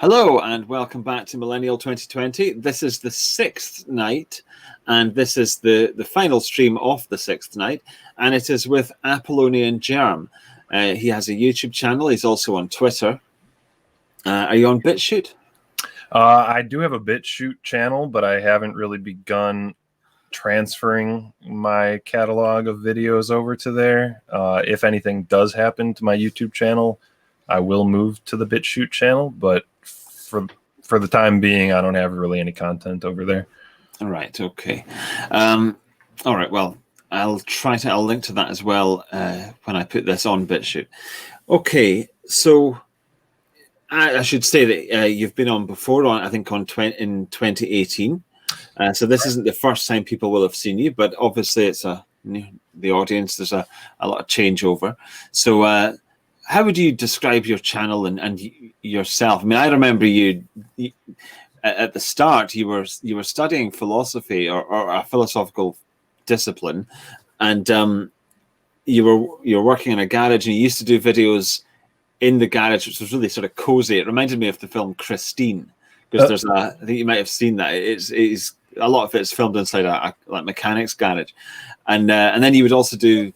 Hello and welcome back to Millenniyule 2020. This is the sixth night, and this is the final stream of the sixth night, and it is with Apollonian Germ. He has a YouTube channel. He's also on Twitter. Are you on BitChute? I do have a BitChute channel, but I haven't really begun transferring my catalog of videos over to there. If anything does happen to my YouTube channel, I will move to the BitChute channel, but for the time being, I don't have really any content over there. All right. Okay. All right. Well, I'll link to that as well when I put this on BitChute. Okay. So I should say that you've been on before, I think in 2018. So this isn't the first time people will have seen you, but obviously it's the audience. There's a lot of changeover. So how would you describe your channel and yourself? I mean, I remember you at the start. You were studying philosophy or a philosophical discipline, and you were working in a garage, and you used to do videos in the garage, which was really sort of cozy. It reminded me of the film Christine, because I think you might have seen that. It's a lot of it's filmed inside a like mechanic's garage, and then you would also do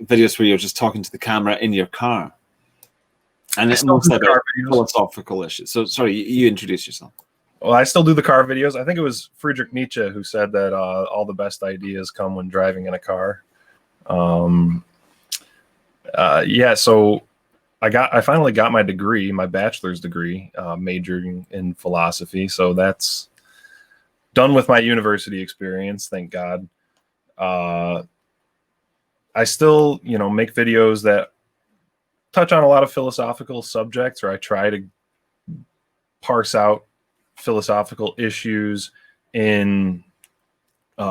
videos where you're just talking to the camera in your car, and it's mostly about philosophical issues. So sorry, you introduce yourself. Well, I still do the car videos. I think it was Friedrich Nietzsche who said that all the best ideas come when driving in a car. Yeah, so I finally got my degree, my bachelor's degree, majoring in philosophy. So that's done with my university experience, thank God. I still, make videos that touch on a lot of philosophical subjects, or I try to parse out philosophical issues in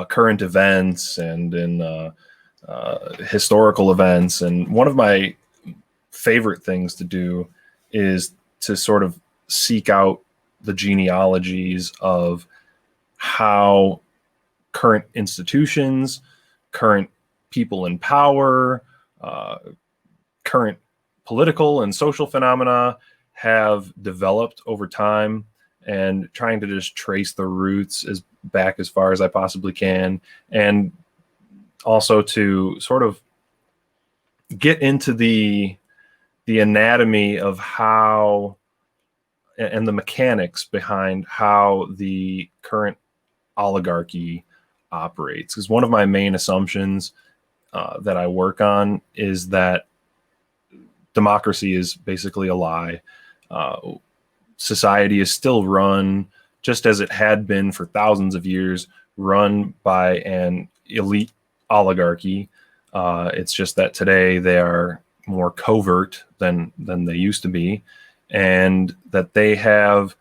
current events and in historical events. And one of my favorite things to do is to sort of seek out the genealogies of how current institutions, current people in power, current political and social phenomena have developed over time, and trying to just trace the roots back as far as I possibly can, and also to sort of get into the anatomy of how and the mechanics behind how the current oligarchy operates. Because one of my main assumptions that I work on is that democracy is basically a lie. Society is still run, just as it had been for thousands of years, run by an elite oligarchy. It's just that today they are more covert than they used to be, and that they have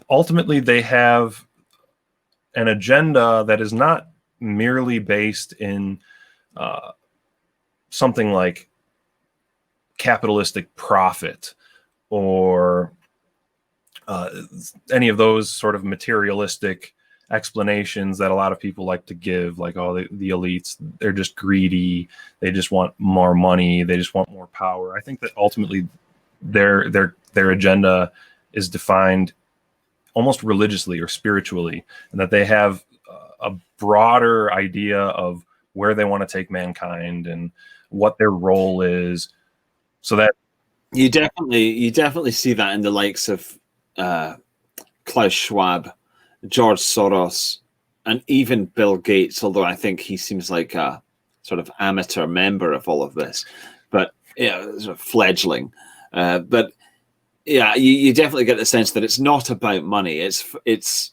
ultimately they have an agenda that is not merely based in something like capitalistic profit or any of those sort of materialistic explanations that a lot of people like to give, like, oh, the elites, they're just greedy, they just want more money, they just want more power. I think that ultimately their agenda is defined almost religiously or spiritually, and that they have a broader idea of where they want to take mankind and what their role is. So that you definitely see that in the likes of Klaus Schwab, George Soros, and even Bill Gates, although I think he seems like a sort of amateur member of all of this, but sort of fledgling. But yeah, you definitely get the sense that it's not about money. It's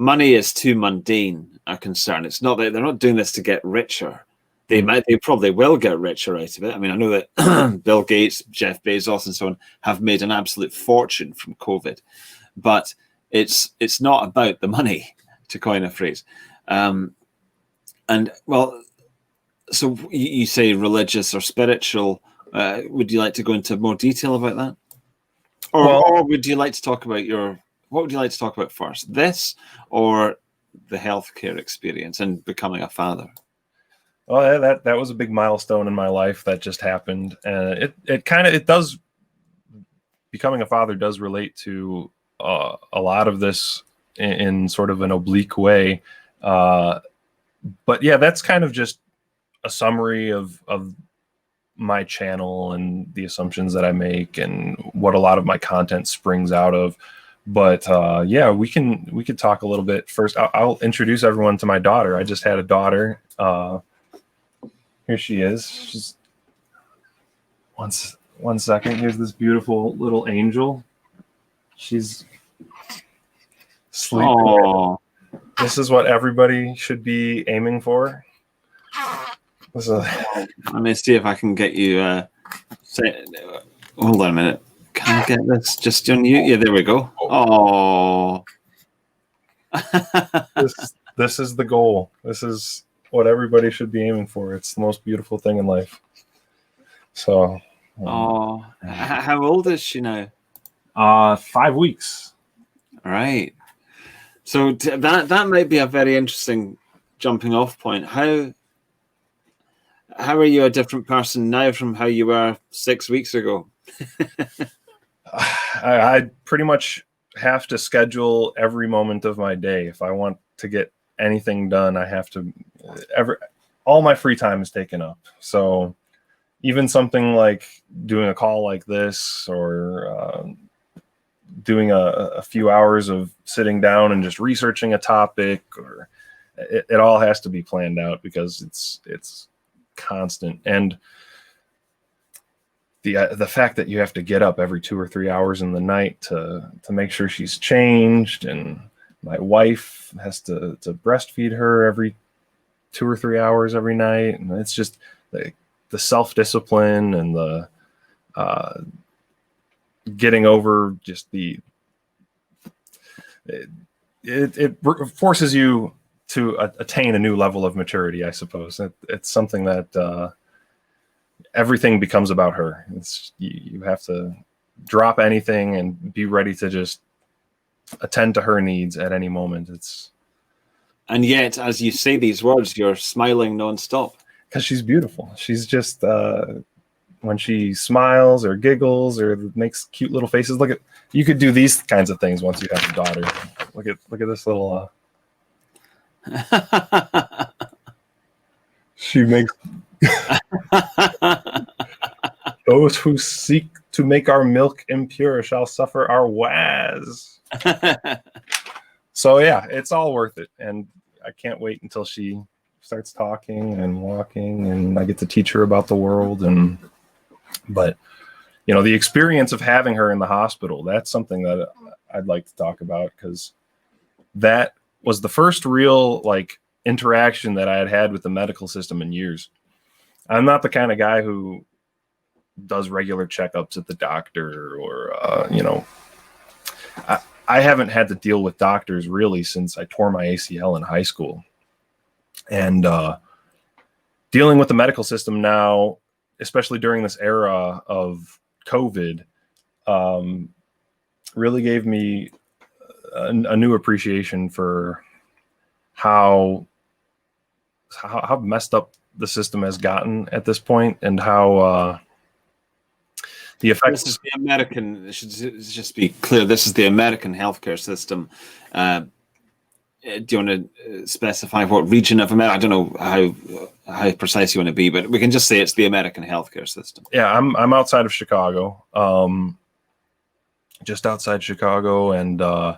money is too mundane a concern. It's not that they're not doing this to get richer. They probably will get richer out of it. I mean, I know that Bill Gates, Jeff Bezos, and so on have made an absolute fortune from COVID, but it's not about the money, to coin a phrase. And well, so you say religious or spiritual. Would you like to go into more detail about that, or would you like to talk about what would you like to talk about first, this or the healthcare experience and becoming a father? Well, that was a big milestone in my life that just happened, and it does, becoming a father does relate to a lot of this in sort of an oblique way. But yeah, that's kind of just a summary of my channel and the assumptions that I make and what a lot of my content springs out of. But yeah, we could talk a little bit first. I'll introduce everyone to my daughter. I just had a daughter. Here she is. She's one second. Here's this beautiful little angel. She's sleeping. Oh, This is what everybody should be aiming for. let me see if I can get you. Hold on a minute. Can I get this just on you? Yeah, there we go. Oh, this is the goal. This is what everybody should be aiming for. It's the most beautiful thing in life. So, how old is she now? 5 weeks. All right. So that might be a very interesting jumping off point. How are you a different person now from how you were 6 weeks ago? I pretty much have to schedule every moment of my day. If I want to get anything done, I have to all my free time is taken up. So even something like doing a call like this, or doing a few hours of sitting down and just researching a topic, or it all has to be planned out because it's constant. And the fact that you have to get up every 2 or 3 hours in the night to make sure she's changed, and my wife has to breastfeed her every 2 or 3 hours every night, and it's just the self-discipline and the getting over just it forces you to attain a new level of maturity, I suppose. It's something that everything becomes about her. You have to drop anything and be ready to just attend to her needs at any moment. And yet, as you say these words, you're smiling nonstop. Because she's beautiful. She's just when she smiles or giggles or makes cute little faces. You could do these kinds of things once you have a daughter. Look at this little. She makes those who seek to make our milk impure shall suffer our woes. So yeah, it's all worth it, and I can't wait until she starts talking and walking, and I get to teach her about the world. But the experience of having her in the hospital, that's something that I'd like to talk about, because that was the first real interaction that I had with the medical system in years. I'm not the kind of guy who does regular checkups at the doctor, or I haven't had to deal with doctors really since I tore my ACL in high school. And dealing with the medical system now, especially during this era of COVID, really gave me a new appreciation for how messed up the system has gotten at this point, and how the effects. This is the American. It should just be clear. This is the American healthcare system. Do you want to specify what region of America? I don't know how precise you want to be, but we can just say it's the American healthcare system. Yeah, I'm outside of Chicago, just outside Chicago, and I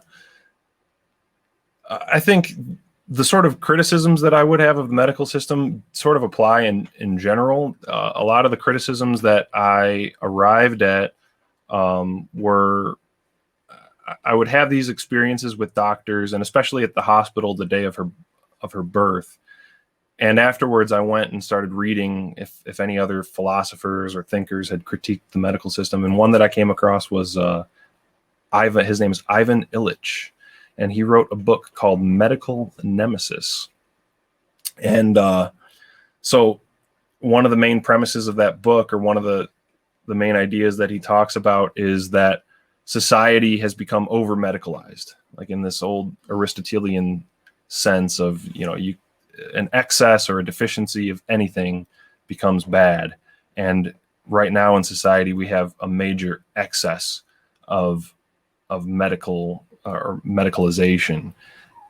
think the sort of criticisms that I would have of the medical system sort of apply in general. A lot of the criticisms that I arrived at were, I would have these experiences with doctors, and especially at the hospital the day of her birth. And afterwards, I went and started reading if any other philosophers or thinkers had critiqued the medical system. And one that I came across was Ivan. His name is Ivan Illich, and he wrote a book called Medical Nemesis. And so one of the main premises of that book, or one of the main ideas that he talks about, is that society has become over medicalized, like in this old Aristotelian sense of, an excess or a deficiency of anything becomes bad. And right now in society, we have a major excess of medical or medicalization.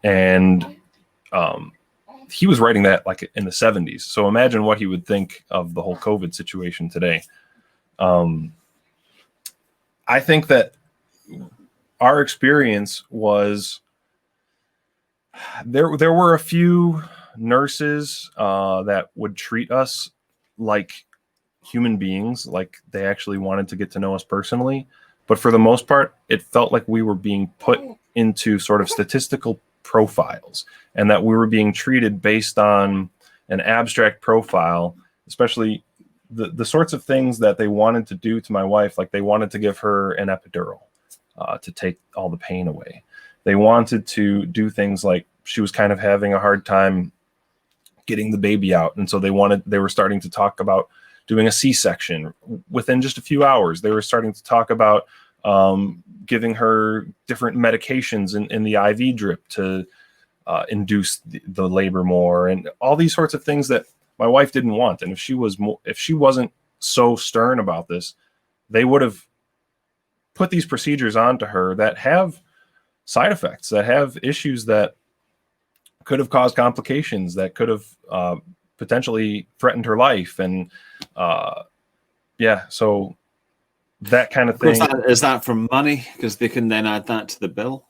And he was writing that like in the 70s. So imagine what he would think of the whole COVID situation today. I think that our experience was there were a few nurses that would treat us like human beings, like they actually wanted to get to know us personally. But for the most part, it felt like we were being put into sort of statistical profiles, and that we were being treated based on an abstract profile, especially the sorts of things that they wanted to do to my wife. Like they wanted to give her an epidural to take all the pain away. They wanted to do things like she was kind of having a hard time getting the baby out. And so they were starting to talk about doing a C-section within just a few hours. They were starting to talk about giving her different medications in the IV drip to induce the labor more, and all these sorts of things that my wife didn't want. And if she wasn't so stern about this, they would have put these procedures onto her that have side effects, that have issues that could have caused complications, that could have potentially threatened her life. And so that kind of thing. Is that for money? Because they can then add that to the bill.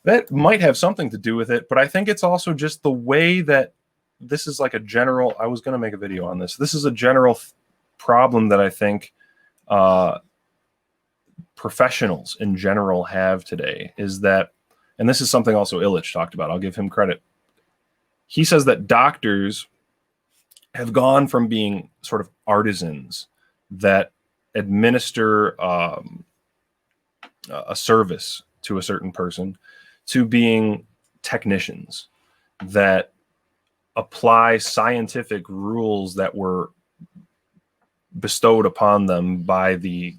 That might have something to do with it, but I think it's also just the way that this is like a general. I was going to make a video on this. This is a general problem that I think professionals in general have today, is that, and this is something also Illich talked about, I'll give him credit. He says that doctors have gone from being sort of artisans that administer a service to a certain person to being technicians that apply scientific rules that were bestowed upon them by the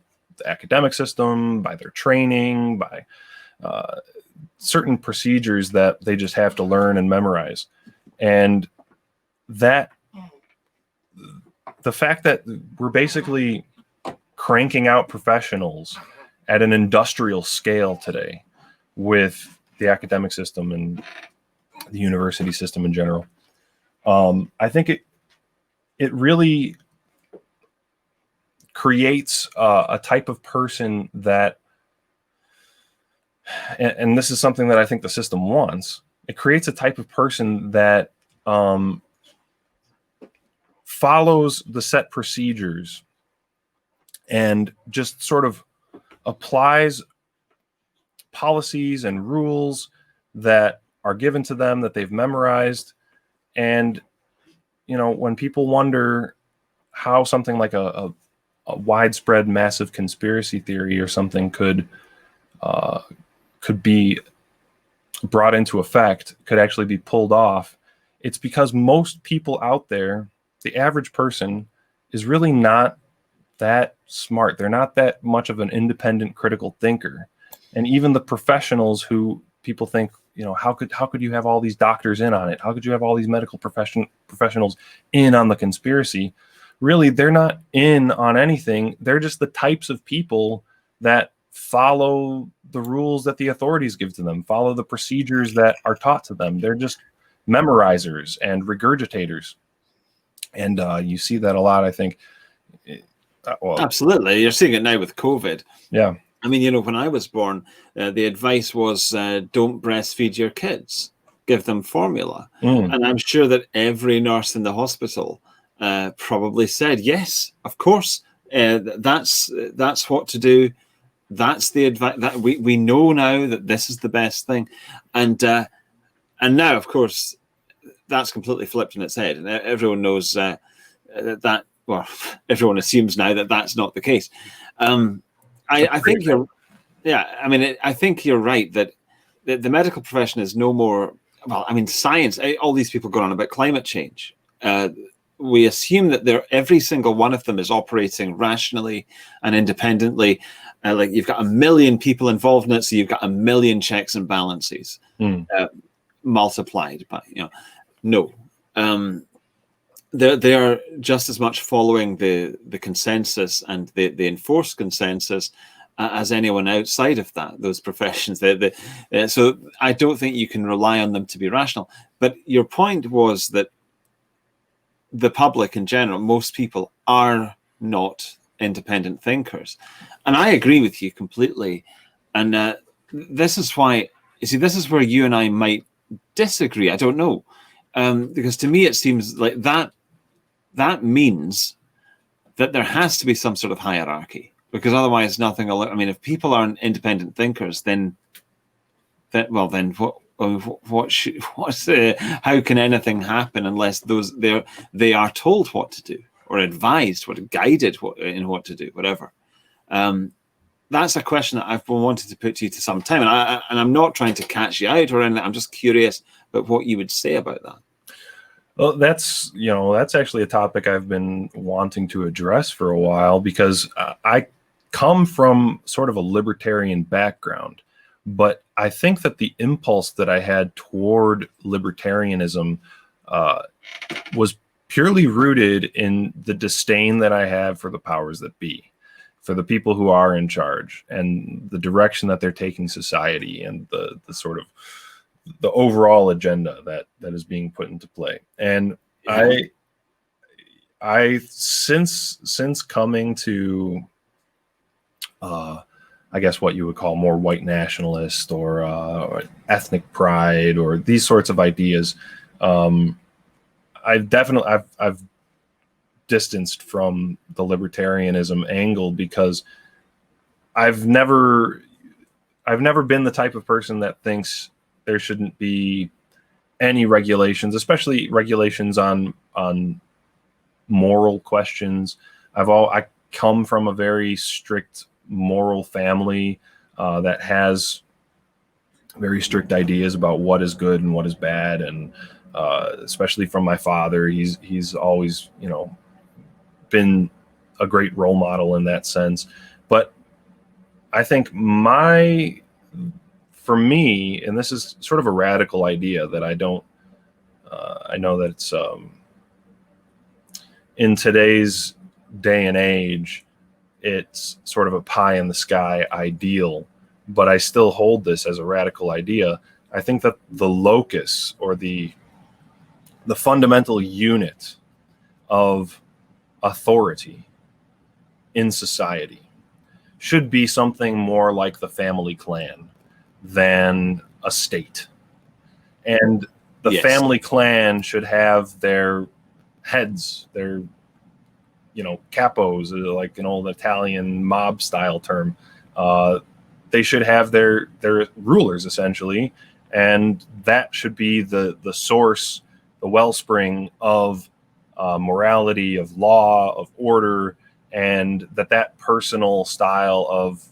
academic system, by their training, by certain procedures that they just have to learn and memorize. And that the fact that we're basically cranking out professionals at an industrial scale today with the academic system and the university system in general, I think it really creates a type of person that, and this is something that I think the system wants, it creates a type of person that follows the set procedures and just sort of applies policies and rules that are given to them, that they've memorized. And, you know, when people wonder how something like a widespread massive conspiracy theory or something could be brought into effect, could actually be pulled off, it's because most people out there, the average person, is really not that smart. They're not that much of an independent critical thinker. And even the professionals who people think, you know, how could you have all these doctors in on it? How could you have all these medical professionals in on the conspiracy? Really, they're not in on anything. They're just the types of people that follow the rules that the authorities give to them, follow the procedures that are taught to them. They're just memorizers and regurgitators. And you see that a lot, I think. Absolutely. You're seeing it now with COVID. Yeah. I mean, you know, when I was born, the advice was don't breastfeed your kids, give them formula. And I'm sure that every nurse in the hospital probably said, yes, of course, that's what to do. That's the advice that we know now that this is the best thing. And now, of course, that's completely flipped on its head. And everyone knows that, well, everyone assumes now that that's not the case. I think I think you're right that the medical profession is no more, well, I mean, science, all these people go on about climate change. We assume that every single one of them is operating rationally and independently. Like you've got 1 million people involved in it, so you've got 1 million checks and balances multiplied by, you know. No. They are just as much following the consensus and the enforced consensus as anyone outside of those professions. So I don't think you can rely on them to be rational. But your point was that the public in general, most people are not independent thinkers. And I agree with you completely. And this is why, you see, this is where you and I might disagree. I don't know. Because to me, it seems like that means that there has to be some sort of hierarchy, because otherwise nothing will, I mean, if people aren't independent thinkers, then how can anything happen unless they are told what to do, or advised, guided in what to do, whatever. That's a question that I've been wanting to put to you to some time, and I'm not trying to catch you out or anything. I'm just curious about what you would say about that. Well, that's actually a topic I've been wanting to address for a while, because I come from sort of a libertarian background, but I think that the impulse that I had toward libertarianism was purely rooted in the disdain that I have for the powers that be, for the people who are in charge, and the direction that they're taking society, and the sort of the overall agenda that is being put into play. And yeah. I since coming to I guess what you would call more white nationalist or ethnic pride, or these sorts of ideas, I've distanced from the libertarianism angle, because I've never been the type of person that thinks there shouldn't be any regulations, especially regulations on moral questions. I come from a very strict moral family that has very strict ideas about what is good and what is bad, and especially from my father, he's always, been a great role model in that sense. But I think for me, and this is sort of a radical idea that I know that it's in today's day and age, it's sort of a pie in the sky ideal, but I still hold this as a radical idea. I think that the locus, or the fundamental unit of authority in society, should be something more like the family clan than a state. And the Yes. family clan should have their heads, their capos, like an old Italian mob style term. They should have their rulers, essentially, and that should be the source, the wellspring of morality, of law, of order, and that personal style of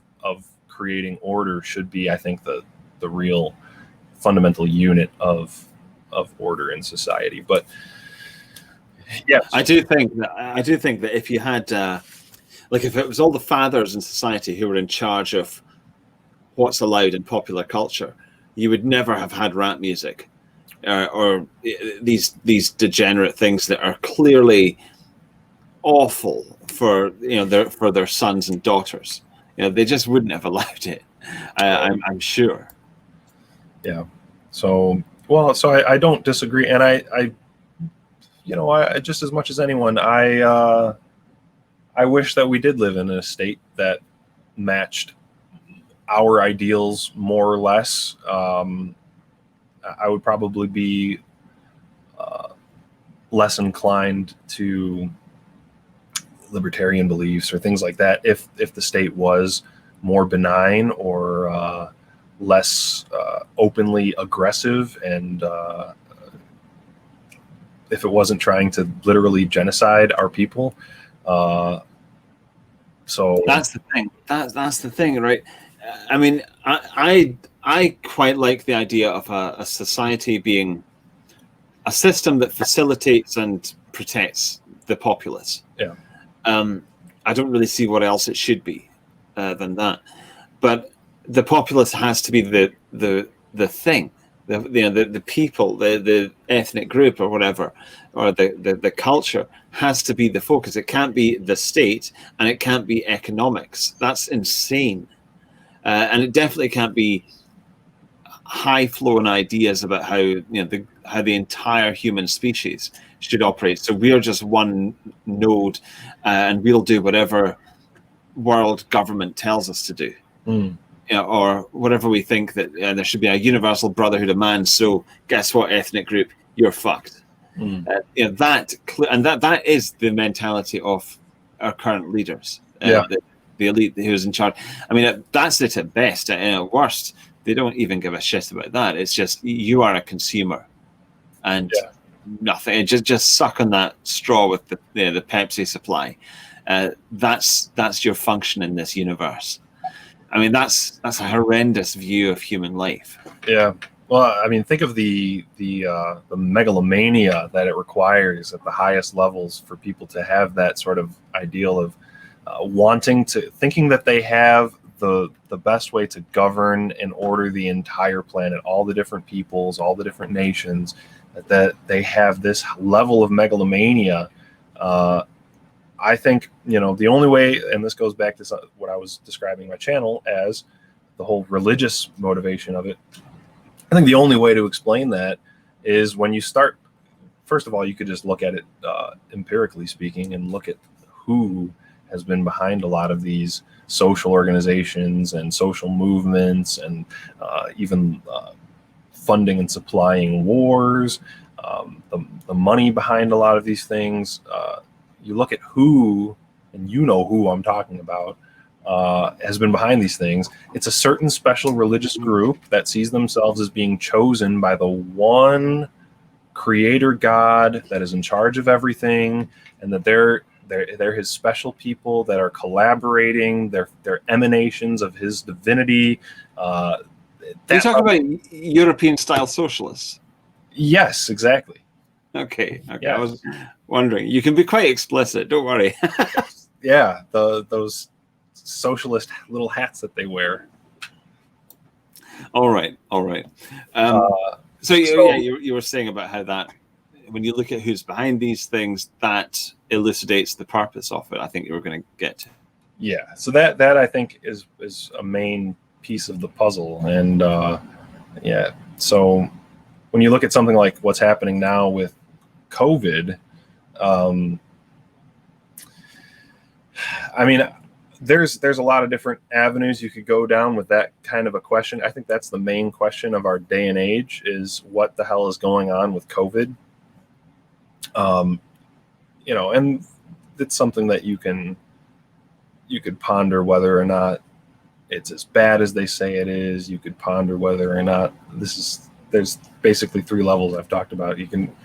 creating order should be, I think, the real fundamental unit of order in society. But yeah, I do think that if you had, if it was all the fathers in society who were in charge of what's allowed in popular culture, you would never have had rap music or these degenerate things that are clearly awful for their sons and daughters. They just wouldn't have allowed it. I'm sure. Yeah. So I don't disagree, and I just as much as anyone, I wish that we did live in a state that matched our ideals more or less. I would probably be less inclined to libertarian beliefs or things like that if the state was more benign, or less openly aggressive, and if it wasn't trying to literally genocide our people. So that's the thing. That's the thing, right? I mean, I quite like the idea of a society being a system that facilitates and protects the populace. Yeah. I don't really see what else it should be than that. But the populace has to be the thing. the people, the ethnic group or whatever, or the culture has to be the focus. It can't be the state, and it can't be economics. That's insane. And it definitely can't be high-flowing ideas about how the entire human species should operate. So we're just one node, and we'll do whatever world government tells us to do. Or whatever we think that there should be a universal brotherhood of man. So guess what, ethnic group, you're fucked. That is the mentality of our current leaders. The elite who's in charge. I mean, that's it at best. At worst, they don't even give a shit about that. It's just you are a consumer, and nothing. Just suck on that straw with the Pepsi supply. That's your function in this universe. I mean, that's a horrendous view of human life. Yeah. Well, I mean, think of the megalomania that it requires at the highest levels for people to have that sort of ideal of thinking that they have the best way to govern and order the entire planet, all the different peoples, all the different nations, that they have this level of megalomania. I think, the only way, and this goes back to what I was describing my channel as the whole religious motivation of it. I think the only way to explain that is when you start, first of all, you could just look at it empirically speaking and look at who has been behind a lot of these social organizations and social movements, and even funding and supplying wars, the money behind a lot of these things. You look at who, and who I'm talking about, has been behind these things. It's a certain special religious group that sees themselves as being chosen by the one creator God that is in charge of everything, and that they're his special people that are collaborating. They're emanations of his divinity. You're talking about European-style socialists? Yes, exactly. Okay. Yeah. I was wondering. You can be quite explicit. Don't worry. Yeah, those socialist little hats that they wear. All right. So you were saying about how that, when you look at who's behind these things, that elucidates the purpose of it. I think you were going to get to. Yeah. So that I think is a main piece of the puzzle, and So when you look at something like what's happening now with COVID, I mean, there's a lot of different avenues you could go down with that kind of a question. I think that's the main question of our day and age, is what the hell is going on with COVID? And it's something that you could ponder whether or not it's as bad as they say it is. You could ponder whether or not there's basically 3 levels I've talked about. You can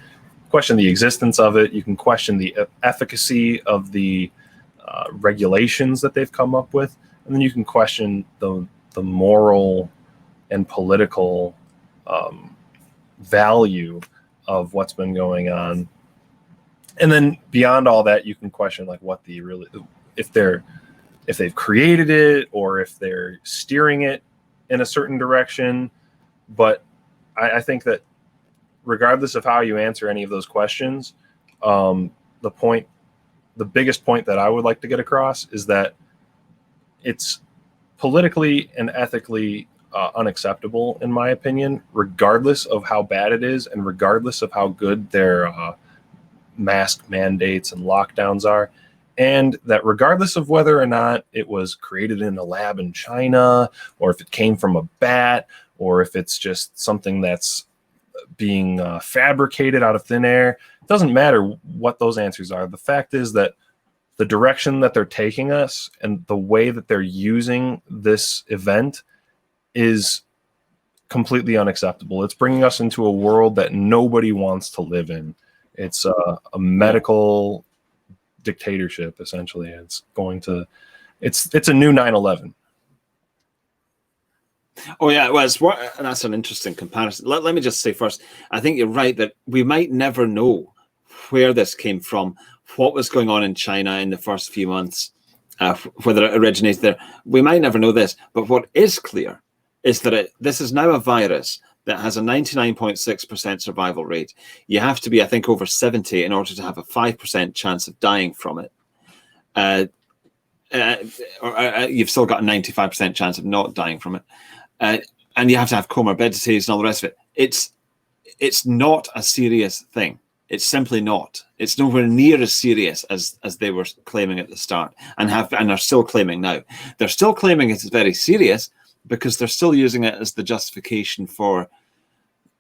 question the existence of it. You can question the efficacy of the regulations that they've come up with, and then you can question the moral and political value of what's been going on. And then beyond all that, you can question like what if they've created it, or if they're steering it in a certain direction. But I think that regardless of how you answer any of those questions, the biggest point that I would like to get across is that it's politically and ethically unacceptable, in my opinion, regardless of how bad it is, and regardless of how good their mask mandates and lockdowns are. And that regardless of whether or not it was created in a lab in China, or if it came from a bat, or if it's just something that's being fabricated out of thin air, it doesn't matter what those answers are. The fact is that the direction that they're taking us and the way that they're using this event is completely unacceptable. It's bringing us into a world that nobody wants to live in. It's a medical dictatorship, essentially. It's a new 9/11. Oh yeah, well, that's an interesting comparison. Let me just say first, I think you're right that we might never know where this came from, what was going on in China in the first few months, whether it originated there. We might never know this, but what is clear is that this is now a virus that has a 99.6% survival rate. You have to be, I think, over 70 in order to have a 5% chance of dying from it. You've still got a 95% chance of not dying from it. And you have to have comorbidities and all the rest of it. It's not a serious thing. It's simply not. It's nowhere near as serious as they were claiming at the start and are still claiming now. They're still claiming it's very serious because they're still using it as the justification for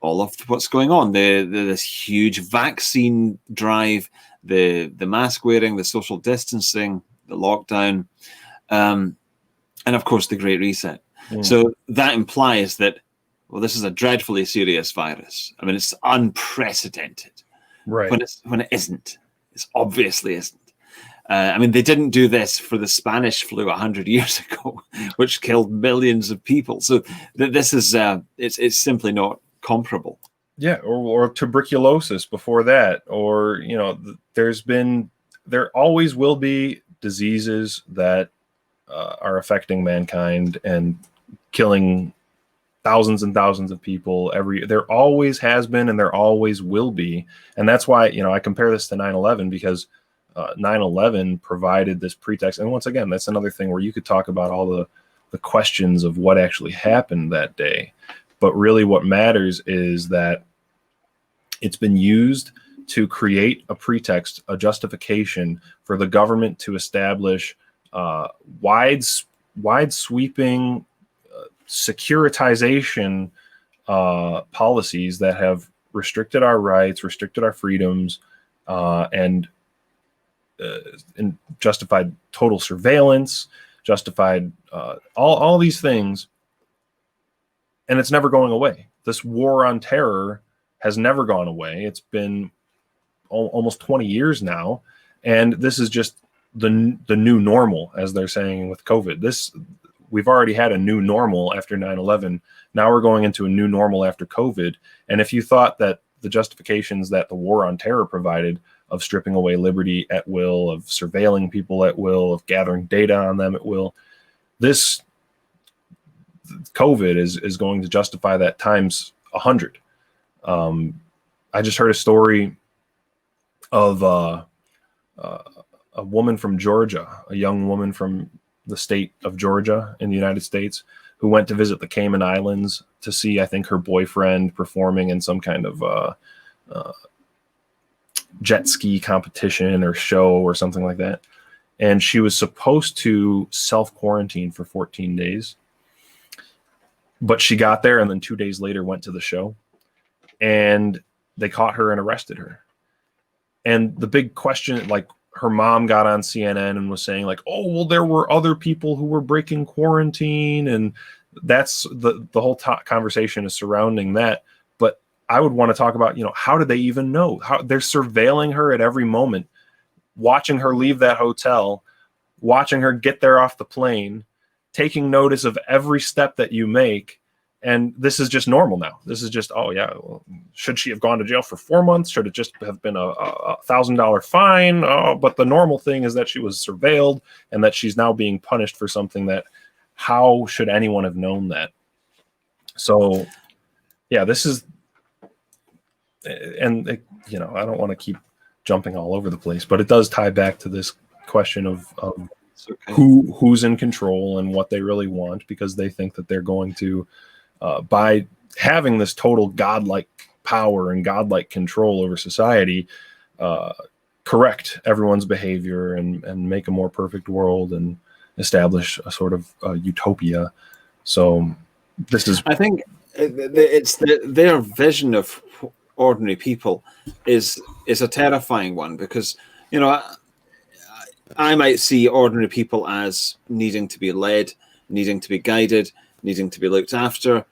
all of what's going on. This huge vaccine drive, the mask wearing, the social distancing, the lockdown, and of course the Great Reset. So that implies that, well, this is a dreadfully serious virus. I mean, it's unprecedented. Right. When it isn't. It obviously isn't. I mean, they didn't do this for the Spanish flu 100 years ago, which killed millions of people. So this is it's simply not comparable. Yeah, or tuberculosis before that, or there always will be diseases that are affecting mankind and killing thousands and thousands of people there always has been and there always will be. And that's why, I compare this to 9/11 because 9/11 provided this pretext. And once again, that's another thing where you could talk about all the questions of what actually happened that day. But really what matters is that it's been used to create a pretext, a justification for the government to establish wide sweeping securitization policies that have restricted our rights, restricted our freedoms, and justified total surveillance, justified all these things. And it's never going away. This war on terror has never gone away. It's been almost 20 years now. And this is just the new normal, as they're saying with COVID. We've already had a new normal after 9/11. Now we're going into a new normal after COVID. And if you thought that the justifications that the war on terror provided of stripping away liberty at will, of surveilling people at will, of gathering data on them at will, this COVID is going to justify that times 100. I just heard a story of a woman from Georgia, a young woman from the state of Georgia in the United States, who went to visit the Cayman Islands to see, I think, her boyfriend performing in some kind of jet ski competition or show or something like that. And she was supposed to self-quarantine for 14 days. But she got there and then 2 days later went to the show. And they caught her and arrested her. And the big question, like, her mom got on CNN and was saying, like, oh, well, there were other people who were breaking quarantine. And that's the whole conversation is surrounding that. But I would want to talk about, how did they even know? How they're surveilling her at every moment, watching her leave that hotel, watching her get there off the plane, taking notice of every step that you make. And this is just normal now. This is just, oh, yeah, well, should she have gone to jail for 4 months? Should it just have been a $1,000 fine? Oh, but the normal thing is that she was surveilled and that she's now being punished for something that, how should anyone have known that? So, yeah, this is, and, I don't want to keep jumping all over the place, but it does tie back to this question of okay, who's in control and what they really want, because they think that they're going to, by having this total godlike power and godlike control over society, correct everyone's behavior and make a more perfect world and establish a sort of utopia. So this is, I think it's their vision of ordinary people is a terrifying one, because I might see ordinary people as needing to be led, needing to be guided, needing to be looked after,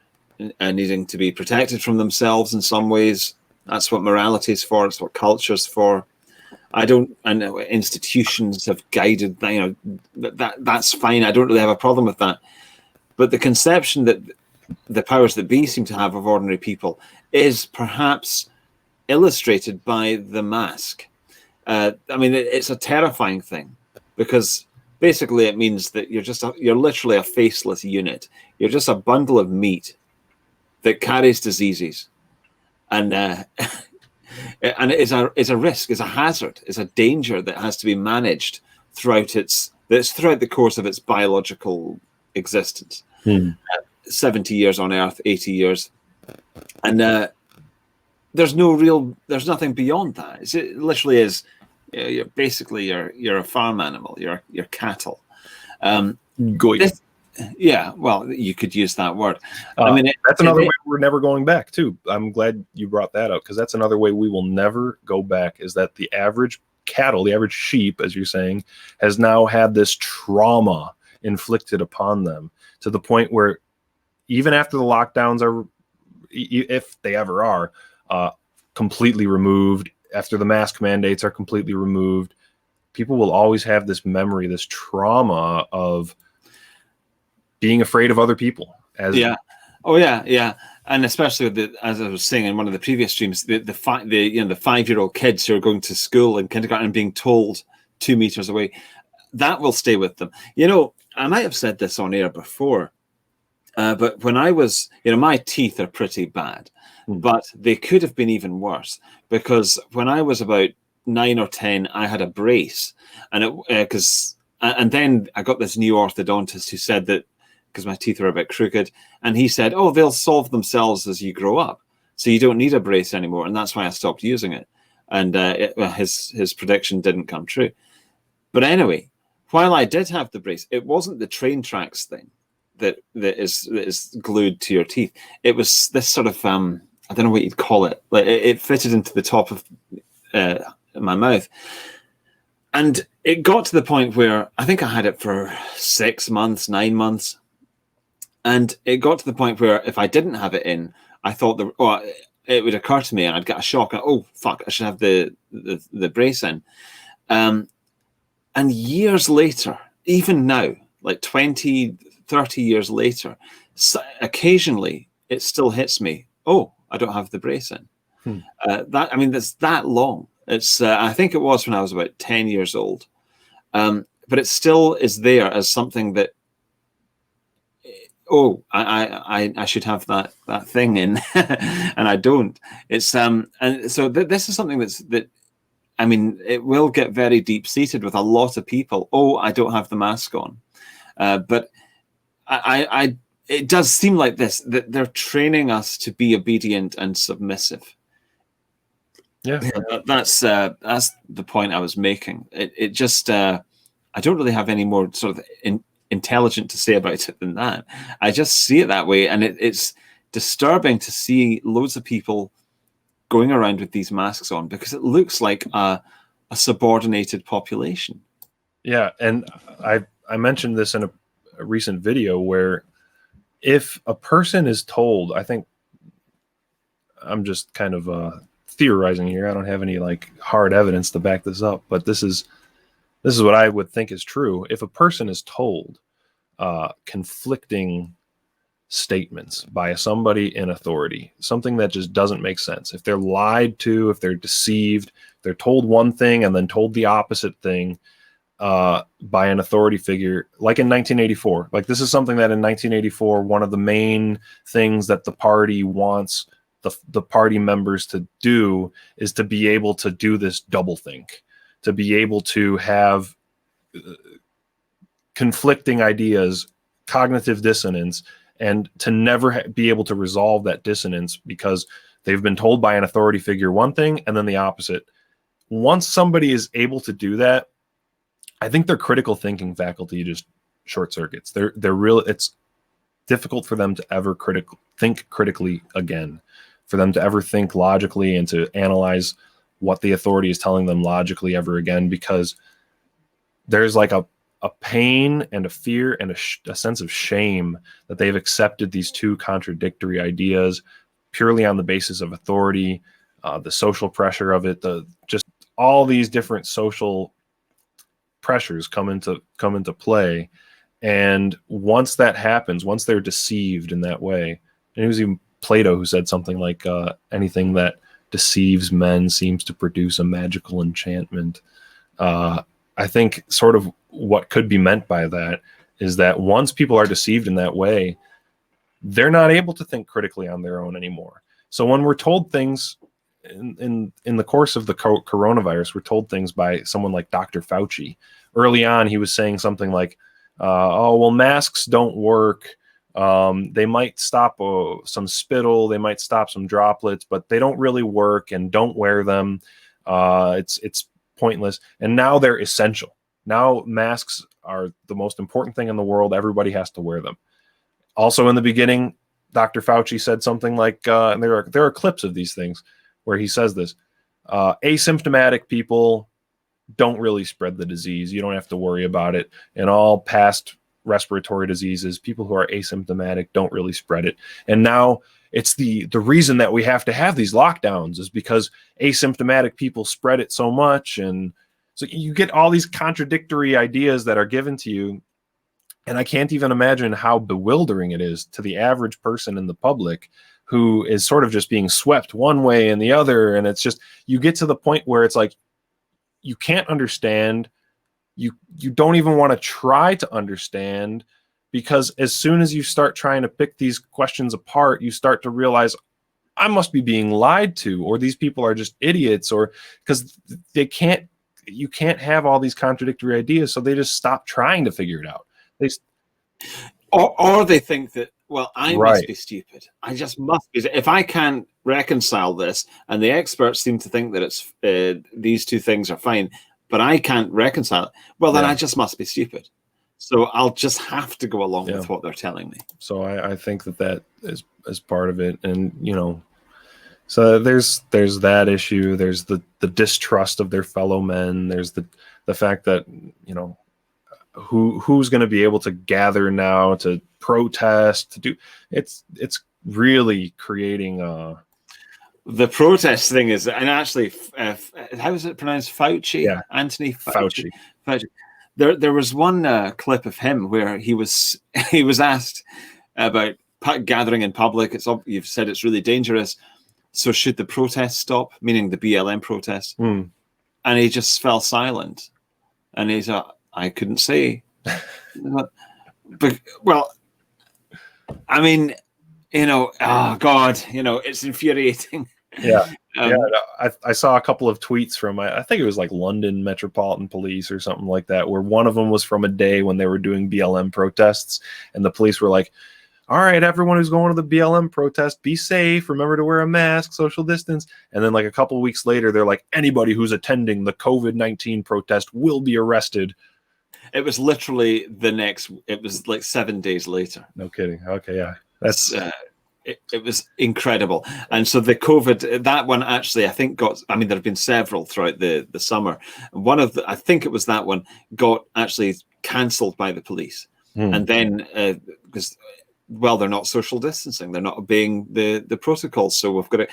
and needing to be protected from themselves in some ways. That's what morality is for. It's what culture is for. And institutions have guided, that's fine. I don't really have a problem with that. But the conception that the powers that be seem to have of ordinary people is perhaps illustrated by the mask. It's a terrifying thing, because basically it means that you're literally a faceless unit. You're just a bundle of meat that carries diseases, and and it is a risk, is a hazard, is a danger that has to be managed throughout the course of its biological existence. 70 years on Earth, 80 years, and there's nothing beyond that. It literally is. You're basically you're a farm animal. You're cattle. Yeah, well, you could use that word. I mean, that's another way we're never going back too. I'm glad you brought that up, because that's another way we will never go back, is that the average cattle, the average sheep, as you're saying, has now had this trauma inflicted upon them to the point where even after the lockdowns are, if they ever are, completely removed, after the mask mandates are completely removed, people will always have this memory, this trauma of being afraid of other people. Yeah. And especially as I was saying in one of the previous streams, the 5-year-old kids who are going to school and kindergarten and being told 2 meters away, that will stay with them. I might have said this on air before, but when I was, my teeth are pretty bad, but they could have been even worse, because when I was about 9 or 10, I had a brace, and and then I got this new orthodontist who said that, because my teeth are a bit crooked, and he said, oh, they'll solve themselves as you grow up, so you don't need a brace anymore. And that's why I stopped using it. And his prediction didn't come true. But anyway, while I did have the brace, it wasn't the train tracks thing that is glued to your teeth. It was this sort of I don't know what you'd call it. Like it fitted into the top of my mouth. And it got to the point where I think I had it for 6 months, 9 months. And it got to the point where if I didn't have it in, I thought it would occur to me and I'd get a shock. Oh, fuck, I should have the brace in. And years later, even now, like 20, 30 years later, occasionally it still hits me. Oh, I don't have the brace in. That's that long. It's I think it was when I was about 10 years old. But it still is there as something that, I should have that thing in, and I don't. It's and so this is something that I mean, it will get very deep seated with a lot of people. Oh, I don't have the mask on, but it does seem like this, that they're training us to be obedient and submissive. Yeah, that's the point I was making. It just I don't really have any more sort of intelligent to say about it than that. I just see it that way, and it's disturbing to see loads of people going around with these masks on, because it looks like a subordinated population. Yeah, and I mentioned this in a recent video where if a person is told, I think I'm just kind of theorizing here. I don't have any like hard evidence to back this up, but this is what I would think is true. If a person is told conflicting statements by somebody in authority, something that just doesn't make sense, if they're lied to, if they're deceived, they're told one thing and then told the opposite thing by an authority figure, like in 1984. Like, this is something that in 1984, one of the main things that the party wants the party members to do is to be able to do this double think, to be able to have conflicting ideas, cognitive dissonance, and to never be able to resolve that dissonance because they've been told by an authority figure one thing and then the opposite. Once somebody is able to do that, I think their critical thinking faculty just short circuits. It's difficult for them to ever think critically again, for them to ever think logically and to analyze what the authority is telling them logically ever again, because there's like a pain and a fear and a sense of shame that they've accepted these two contradictory ideas purely on the basis of authority, the social pressure of it, just all these different social pressures come into play. And once that happens, once they're deceived in that way, and it was even Plato who said something like, anything that deceives men seems to produce a magical enchantment. I think sort of what could be meant by that is that once people are deceived in that way, they're not able to think critically on their own anymore. So when we're told things in the course of the coronavirus, we're told things by someone like Dr. Fauci. Early on, he was saying something like, oh, well, masks don't work. They might stop some spittle, they might stop some droplets, but they don't really work, and don't wear them. It's pointless. And now they're essential. Now masks are the most important thing in the world. Everybody has to wear them. Also, in the beginning, Dr. Fauci said something like, and there are clips of these things where he says this, asymptomatic people don't really spread the disease. You don't have to worry about it. And all past respiratory diseases, people who are asymptomatic don't really spread it. And now it's the reason that we have to have these lockdowns is because asymptomatic people spread it so much. And so you get all these contradictory ideas that are given to you. And I can't even imagine how bewildering it is to the average person in the public who is sort of just being swept one way and the other. And it's just, you get to the point where it's like, you can't understand. You don't even want to try to understand, because as soon as you start trying to pick these questions apart, you start to realize, I must be being lied to, or these people are just idiots, or because you can't have all these contradictory ideas. So they just stop trying to figure it out. Or they think that, well, I must be stupid. I just must be. If I can't reconcile this, and the experts seem to think that it's these two things are fine, but I can't reconcile it, well, then I just must be stupid. So I'll just have to go along with what they're telling me. So I think that is part of it. And, so there's that issue. There's the distrust of their fellow men. There's the fact that, who's going to be able to gather now to protest, to do it's really creating the protest thing is, and actually how is it pronounced? Fauci? Anthony Fauci. There was one clip of him where he was asked about gathering in public. You've said it's really dangerous, so should the protests stop, meaning the BLM protests? And he just fell silent, and he's I couldn't say. But, well, I mean, oh God, it's infuriating. I saw a couple of tweets from, I think it was like London Metropolitan Police or something like that, where one of them was from a day when they were doing BLM protests, and the police were like, all right, everyone who's going to the BLM protest, be safe, remember to wear a mask, social distance. And then like a couple of weeks later, they're like, anybody who's attending the COVID-19 protest will be arrested. It was literally it was like 7 days later. No kidding. Okay, yeah. That's it was incredible. And so the COVID, that one actually, I think there have been several throughout the summer. One of I think it was that one got actually cancelled by the police. And then because they're not social distancing, they're not obeying the protocols. So we've got to,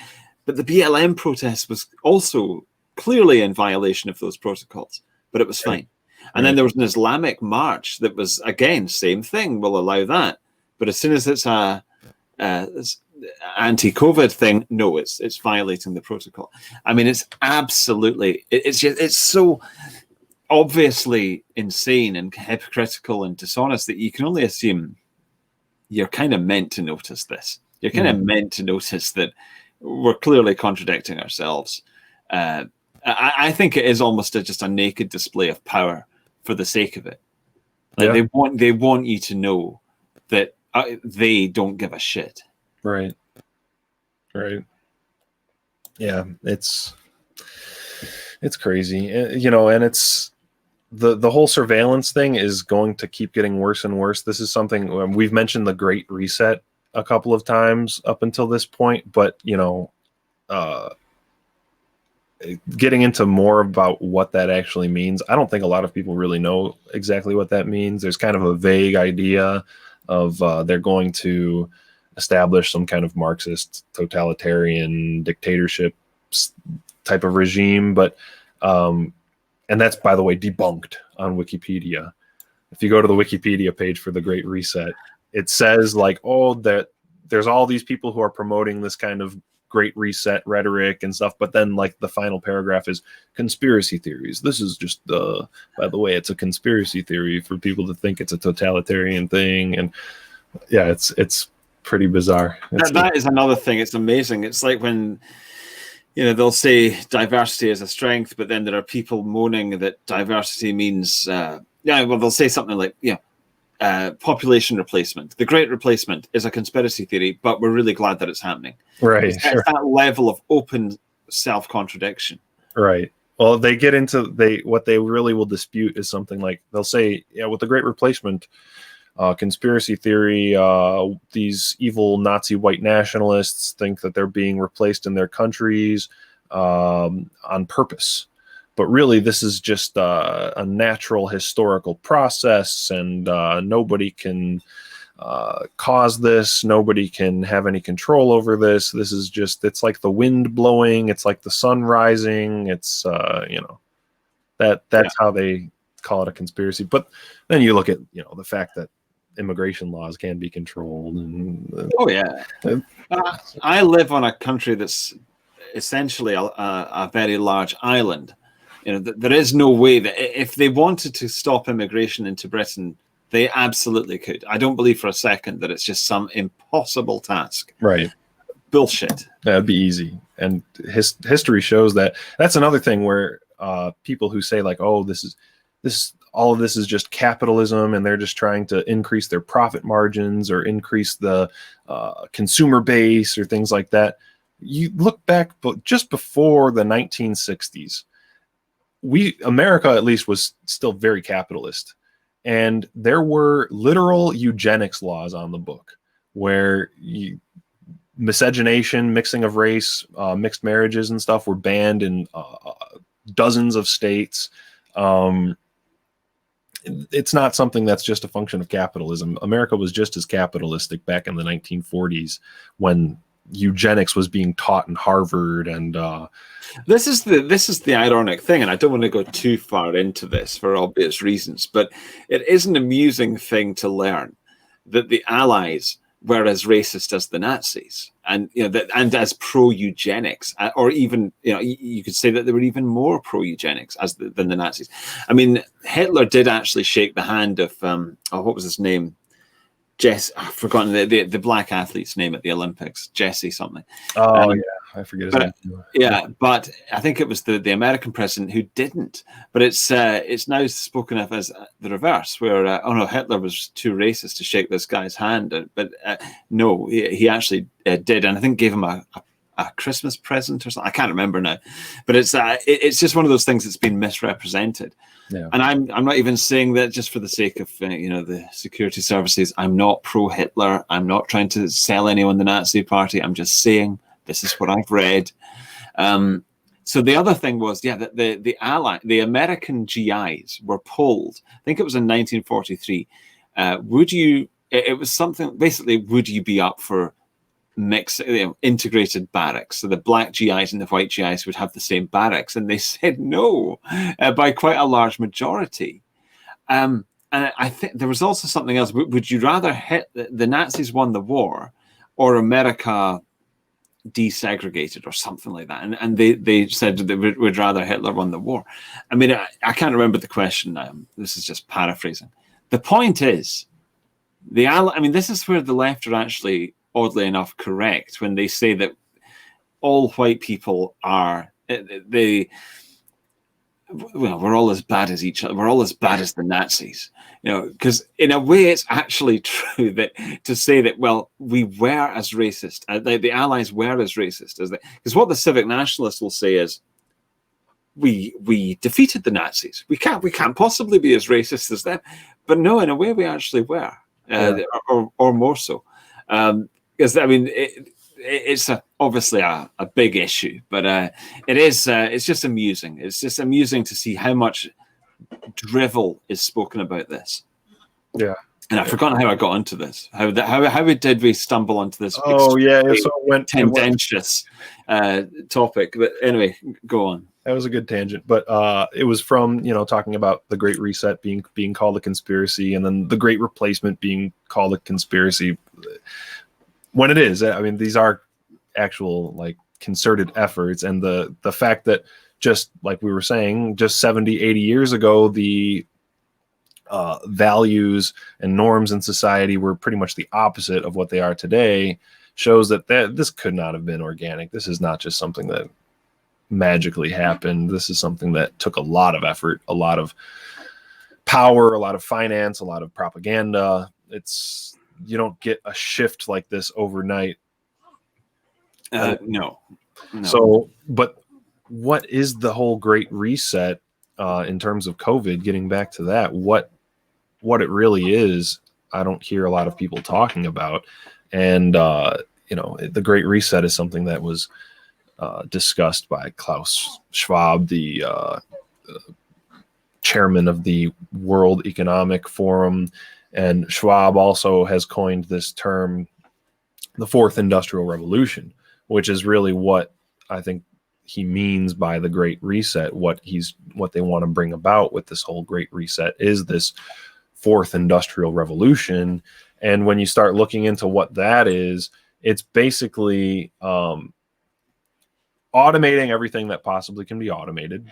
but the BLM protest was also clearly in violation of those protocols, but it was fine. And then there was an Islamic march that was, again, same thing. We'll allow that. But as soon as it's a anti-COVID thing, no, it's violating the protocol. I mean, it's absolutely, it's so obviously insane and hypocritical and dishonest that you can only assume you're kind of meant to notice this. You're kind of meant to notice that we're clearly contradicting ourselves. I think it is almost just a naked display of power for the sake of it. Like they want you to know that they don't give a shit. Right. Yeah, it's crazy, and it's the whole surveillance thing is going to keep getting worse and worse. This is something we've mentioned, the Great Reset, a couple of times up until this point, but getting into more about what that actually means, I don't think a lot of people really know exactly what that means. There's kind of a vague idea of they're going to establish some kind of Marxist totalitarian dictatorship type of regime, but and that's, by the way, debunked on Wikipedia. If you go to the Wikipedia page for the Great Reset, it says like, that there's all these people who are promoting this kind of Great Reset rhetoric and stuff, but then like the final paragraph is conspiracy theories. This is just by the way, it's a conspiracy theory for people to think it's a totalitarian thing. And yeah, it's pretty bizarre. That is another thing. It's amazing. It's like when, they'll say diversity is a strength, but then there are people moaning that diversity means, they'll say something like, population replacement. The Great Replacement is a conspiracy theory, but we're really glad that it's happening. Right. It's that level of open self-contradiction. Right. Well, they get into what they really will dispute is something like they'll say, with the Great Replacement conspiracy theory, these evil Nazi white nationalists think that they're being replaced in their countries on purpose. But really, this is just a natural historical process, and nobody can cause this. Nobody can have any control over this. This is just, it's like the wind blowing. It's like the sun rising. It's, that's how they call it a conspiracy. But then you look at, the fact that immigration laws can be controlled. And I live on a country that's essentially a very large island. There is no way that if they wanted to stop immigration into Britain, they absolutely could. I don't believe for a second that it's just some impossible task. Right. Bullshit. That'd be easy. And history shows that. That's another thing where people who say like, oh, all of this is just capitalism, and they're just trying to increase their profit margins or increase the consumer base or things like that. You look back, but just before the 1960s, America at least was still very capitalist, and there were literal eugenics laws on the book where miscegenation, mixing of race, mixed marriages and stuff were banned in dozens of states. It's not something that's just a function of capitalism. America was just as capitalistic back in the 1940s when eugenics was being taught in Harvard, and this is the ironic thing, and I don't want to go too far into this for obvious reasons, but it is an amusing thing to learn that the Allies were as racist as the Nazis, and and as pro-eugenics, or even you could say that they were even more pro-eugenics than the Nazis. I mean, Hitler did actually shake the hand of what was his name? I've forgotten the black athlete's name at the Olympics, Jesse something. Oh yeah, I forget his name. Yeah, but I think it was the American president who didn't. But it's now spoken of as the reverse, where Hitler was too racist to shake this guy's hand, but no, he actually did, and I think gave him a Christmas present or something. I can't remember now, but it's just one of those things that's been misrepresented. Yeah. And I'm not even saying that just for the sake of the security services. I'm not pro-Hitler. I'm not trying to sell anyone the Nazi Party. I'm just saying this is what I've read. So the other thing was, that the American GIs were polled. I think it was in 1943. It was something basically. Would you be up for integrated barracks, so the black GIs and the white GIs would have the same barracks, and they said no by quite a large majority. And I think there was also something else. Would you rather the Nazis won the war, or America desegregated, or something like that? And they said they would rather Hitler won the war. I mean, I can't remember the question now. This is just paraphrasing. The point is, this is where the left are actually, oddly enough, correct when they say that all white people are we're all as bad as each other. We're all as bad as the Nazis, because in a way it's actually true that to say that, well, we were as racist, the Allies were as racist as because what the civic nationalists will say is, we defeated the Nazis. We can't possibly be as racist as them. But no, in a way we actually were, or more so. Because it's obviously a big issue, but it's just amusing. It's just amusing to see how much drivel is spoken about this. Yeah, and I've forgotten how I got into this. How did we stumble onto this? Oh yeah, so tendentious topic. But anyway, go on. That was a good tangent, but it was from talking about the Great Reset being called a conspiracy, and then the Great Replacement being called a conspiracy. When it is, these are actual concerted efforts, and the fact that, just like we were saying, just 70, 80 years ago, the values and norms in society were pretty much the opposite of what they are today, shows that this could not have been organic. This is not just something that magically happened. This is something that took a lot of effort, a lot of power, a lot of finance, a lot of propaganda. You don't get a shift like this overnight. No. So, but what is the whole Great Reset in terms of COVID? Getting back to that, what it really is, I don't hear a lot of people talking about. And the Great Reset is something that was discussed by Klaus Schwab, the chairman of the World Economic Forum. And Schwab also has coined this term, the Fourth Industrial Revolution, which is really what I think he means by the Great Reset. What they want to bring about with this whole Great Reset is this Fourth Industrial Revolution. And when you start looking into what that is, it's basically automating everything that possibly can be automated,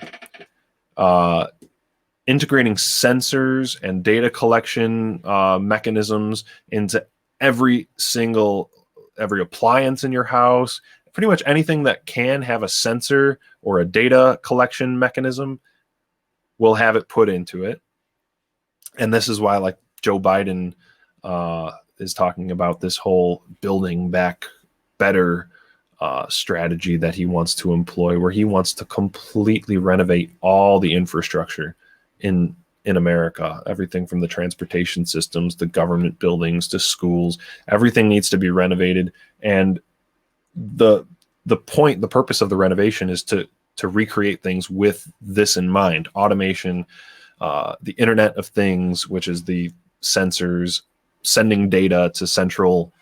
integrating sensors and data collection mechanisms into every appliance in your house. Pretty much anything that can have a sensor or a data collection mechanism will have it put into it. And this is why, like, Joe Biden is talking about this whole building back better strategy that he wants to employ, where he wants to completely renovate all the infrastructure in America. Everything from the transportation systems, the government buildings, to schools, everything needs to be renovated. And the purpose of the renovation is to recreate things with this in mind: automation, the Internet of Things, which is the sensors sending data to central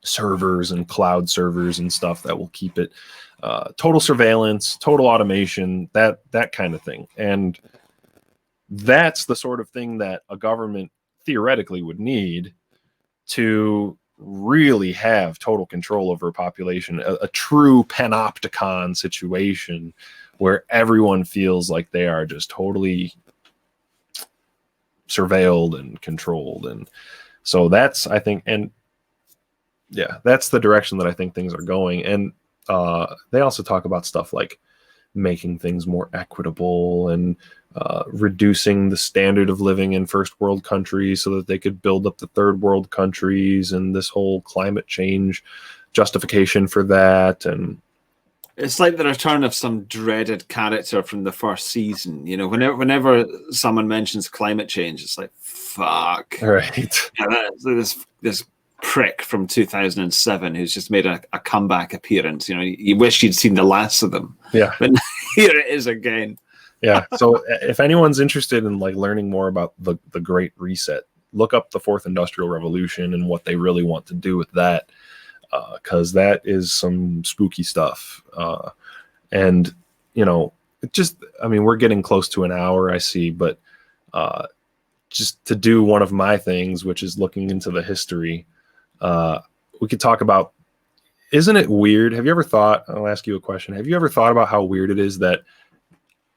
servers and cloud servers and stuff that will keep it total surveillance, total automation, that kind of thing. And that's the sort of thing that a government theoretically would need to really have total control over a population, a true panopticon situation where everyone feels like they are just totally surveilled and controlled. And so that's, I think, and yeah, that's the direction that I think things are going. And they also talk about stuff like making things more equitable and reducing the standard of living in first world countries so that they could build up the third world countries, and this whole climate change justification for that. And it's like the return of some dreaded character from the first season. You know, whenever someone mentions climate change, it's like, fuck. Right. Yeah, this prick from 2007 who's just made a comeback appearance. You know, you wish you'd seen the last of them. Yeah. But here it is again. Yeah. So if anyone's interested in like learning more about the Great Reset, look up the Fourth Industrial Revolution and what they really want to do with that, because that is some spooky stuff. And, you know, we're getting close to an hour, I see, but just to do one of my things, which is looking into the history, we could talk about, isn't it weird? Have you ever thought, I'll ask you a question. Have you ever thought about how weird it is that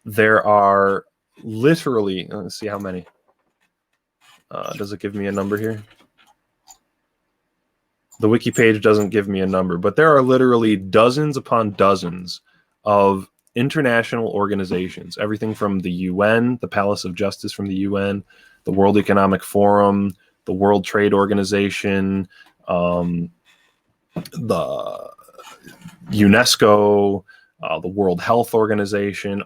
there are literally, let's see how many, does it give me a number here? The wiki page doesn't give me a number, but there are literally dozens upon dozens of international organizations, everything from the UN, the Palace of Justice from the UN, the World Economic Forum, the World Trade Organization, the UNESCO, the World Health Organization,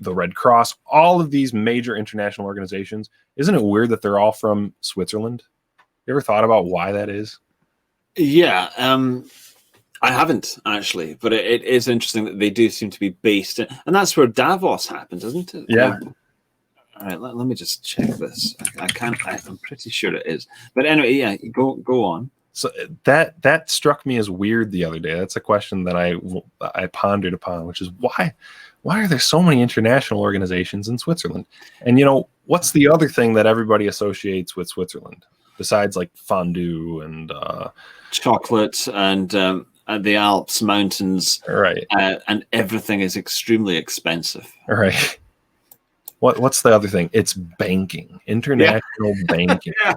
the Red Cross, all of these major international organizations. Isn't it weird that they're all from Switzerland? You ever thought about why that is? Yeah, I haven't actually, but it is interesting that they do seem to be based in, and that's where Davos happened, isn't it? Yeah. All right, let me just check this. I'm pretty sure it is. But anyway, yeah, go on. So that struck me as weird the other day. That's a question that I pondered upon, which is why are there so many international organizations in Switzerland? And, you know, what's the other thing that everybody associates with Switzerland besides like fondue and chocolate and the Alps mountains, right? And everything is extremely expensive, right? what's the other thing? It's banking, international banking. Yeah.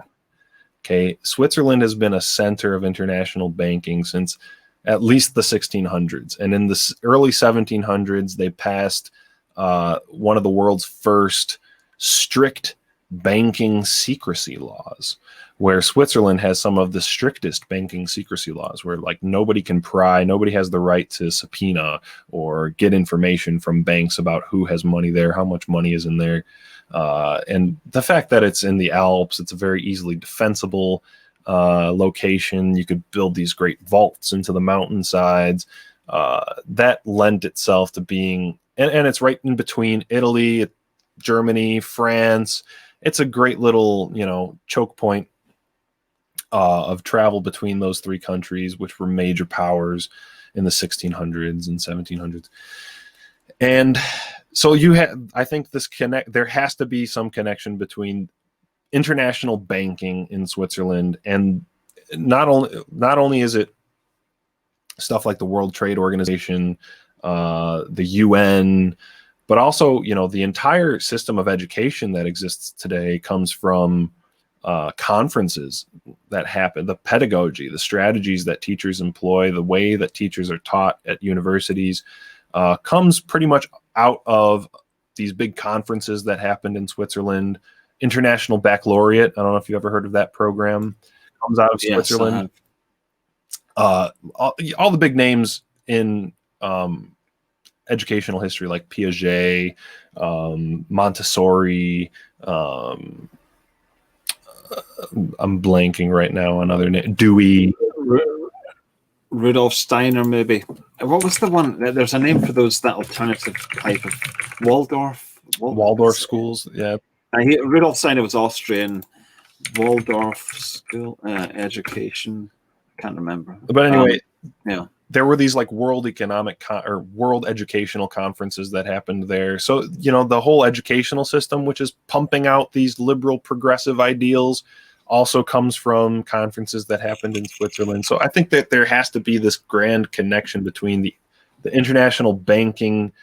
Okay, Switzerland has been a center of international banking since at least the 1600s, and in the early 1700s, they passed one of the world's first strict banking secrecy laws, where Switzerland has some of the strictest banking secrecy laws, where like nobody can pry, nobody has the right to subpoena or get information from banks about who has money there, how much money is in there. And the fact that it's in the Alps, it's a very easily defensible location. You could build these great vaults into the mountainsides. That lent itself to being, and it's right in between Italy, Germany, France. It's a great little, choke point of travel between those three countries, which were major powers in the 1600s and 1700s. And so I think there has to be some connection between international banking in Switzerland, and not only is it stuff like the World Trade Organization, the UN, but also, the entire system of education that exists today comes from conferences that happen, the pedagogy, the strategies that teachers employ, the way that teachers are taught at universities comes pretty much out of these big conferences that happened in Switzerland. International Baccalaureate, I don't know if you've ever heard of that program, comes out of Switzerland. All the big names in educational history, like Piaget, Montessori, I'm blanking right now on other names, Dewey, Rudolf Steiner, maybe. What was the one? There's a name for that alternative type of Waldorf schools. Yeah, Rudolf Steiner was Austrian. Waldorf school education. Can't remember. But anyway, there were these like world economic or world educational conferences that happened there. So, the whole educational system, which is pumping out these liberal progressive ideals, also comes from conferences that happened in Switzerland. So I think that there has to be this grand connection between the international banking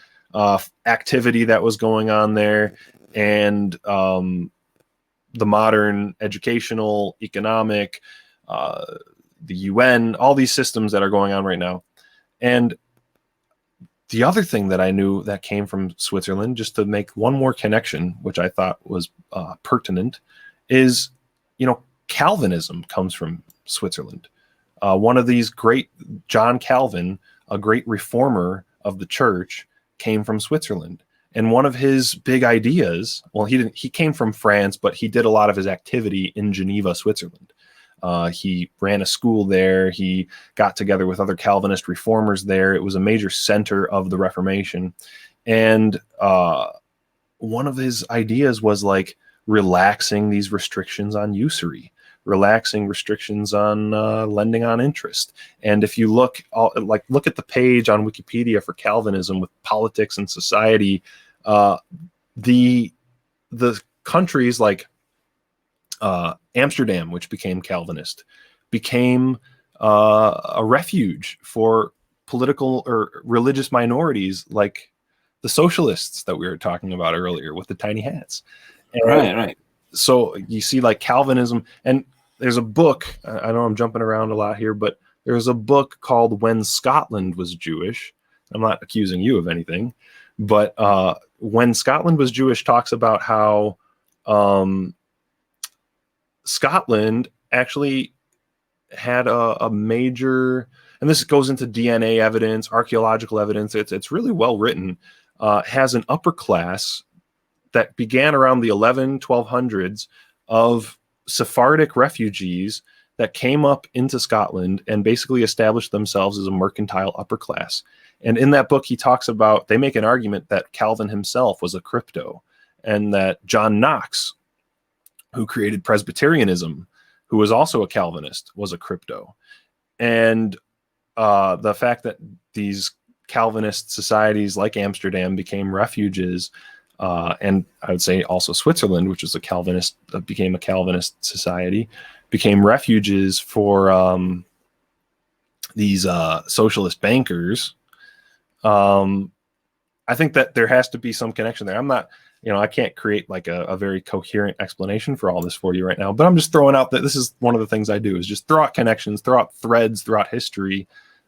activity that was going on there and the modern educational, economic, the UN, all these systems that are going on right now. And the other thing that I knew that came from Switzerland, just to make one more connection, which I thought was pertinent, is, Calvinism comes from Switzerland. One of these great, John Calvin, a great reformer of the church, came from Switzerland. And one of his big ideas, he came from France, but he did a lot of his activity in Geneva, Switzerland. He ran a school there. He got together with other Calvinist reformers there. It was a major center of the Reformation. And one of his ideas was like relaxing these restrictions on usury, relaxing restrictions on lending on interest. And if you look at the page on Wikipedia for Calvinism with politics and society, the countries like Amsterdam, which became Calvinist, became a refuge for political or religious minorities like the socialists that we were talking about earlier with the tiny hats. And right. So you see like Calvinism, and there's a book, I know I'm jumping around a lot here, but there's a book called When Scotland Was Jewish. I'm not accusing you of anything, but When Scotland Was Jewish talks about how Scotland actually had a major, and this goes into DNA evidence, archaeological evidence, it's really well written, has an upper class that began around the 1200s of Sephardic refugees that came up into Scotland and basically established themselves as a mercantile upper class. And in that book, he talks about, they make an argument that Calvin himself was a crypto, and that John Knox, who created Presbyterianism, who was also a Calvinist, was a crypto. And the fact that these Calvinist societies like Amsterdam became refuges, and I would say also Switzerland, which is became a Calvinist society, became refuges for these socialist bankers. I think that there has to be some connection there. I'm not you know, I can't create like a very coherent explanation for all this for you right now, but I'm just throwing out that this is one of the things I do, is just throw out connections, throw out threads throughout history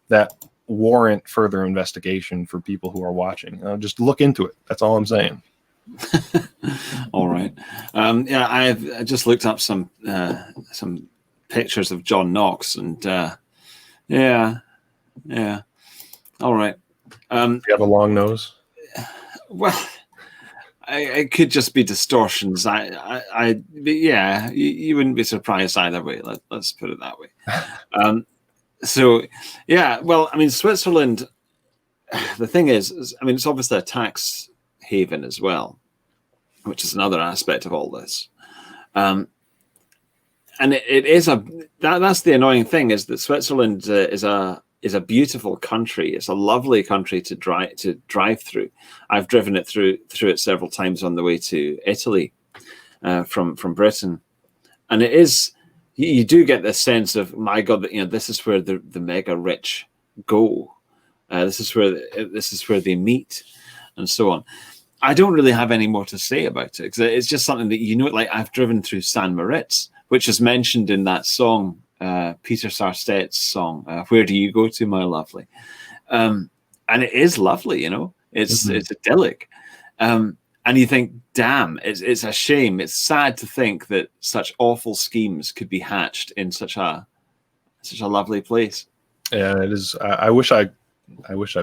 that warrant further investigation for people who are watching. Just look into it. That's all I'm saying. All right. Yeah, I just looked up some pictures of John Knox, and yeah. All right. You have a long nose? Well, it could just be distortions. Yeah, you wouldn't be surprised either way. Let's put it that way. So, yeah, well, I mean, Switzerland, the thing is, I mean, it's obviously a tax haven as well, which is another aspect of all this. And it is that's the annoying thing, is that Switzerland is a beautiful country. It's a lovely country to drive through. I've driven it through it several times on the way to Italy from Britain, and it is. You do get this sense of, my God, that, you know, this is where the mega rich go. This is where they meet, and so on. I don't really have any more to say about it, because it's just something that, you know, like, I've driven through San Moritz, which is mentioned in that song, Peter Sarstedt's song, "Where Do You Go To, My Lovely?" And it is lovely, you know. It's idyllic. And you think, damn, it's a shame. It's sad to think that such awful schemes could be hatched in such a lovely place. Yeah, it is. I wish I've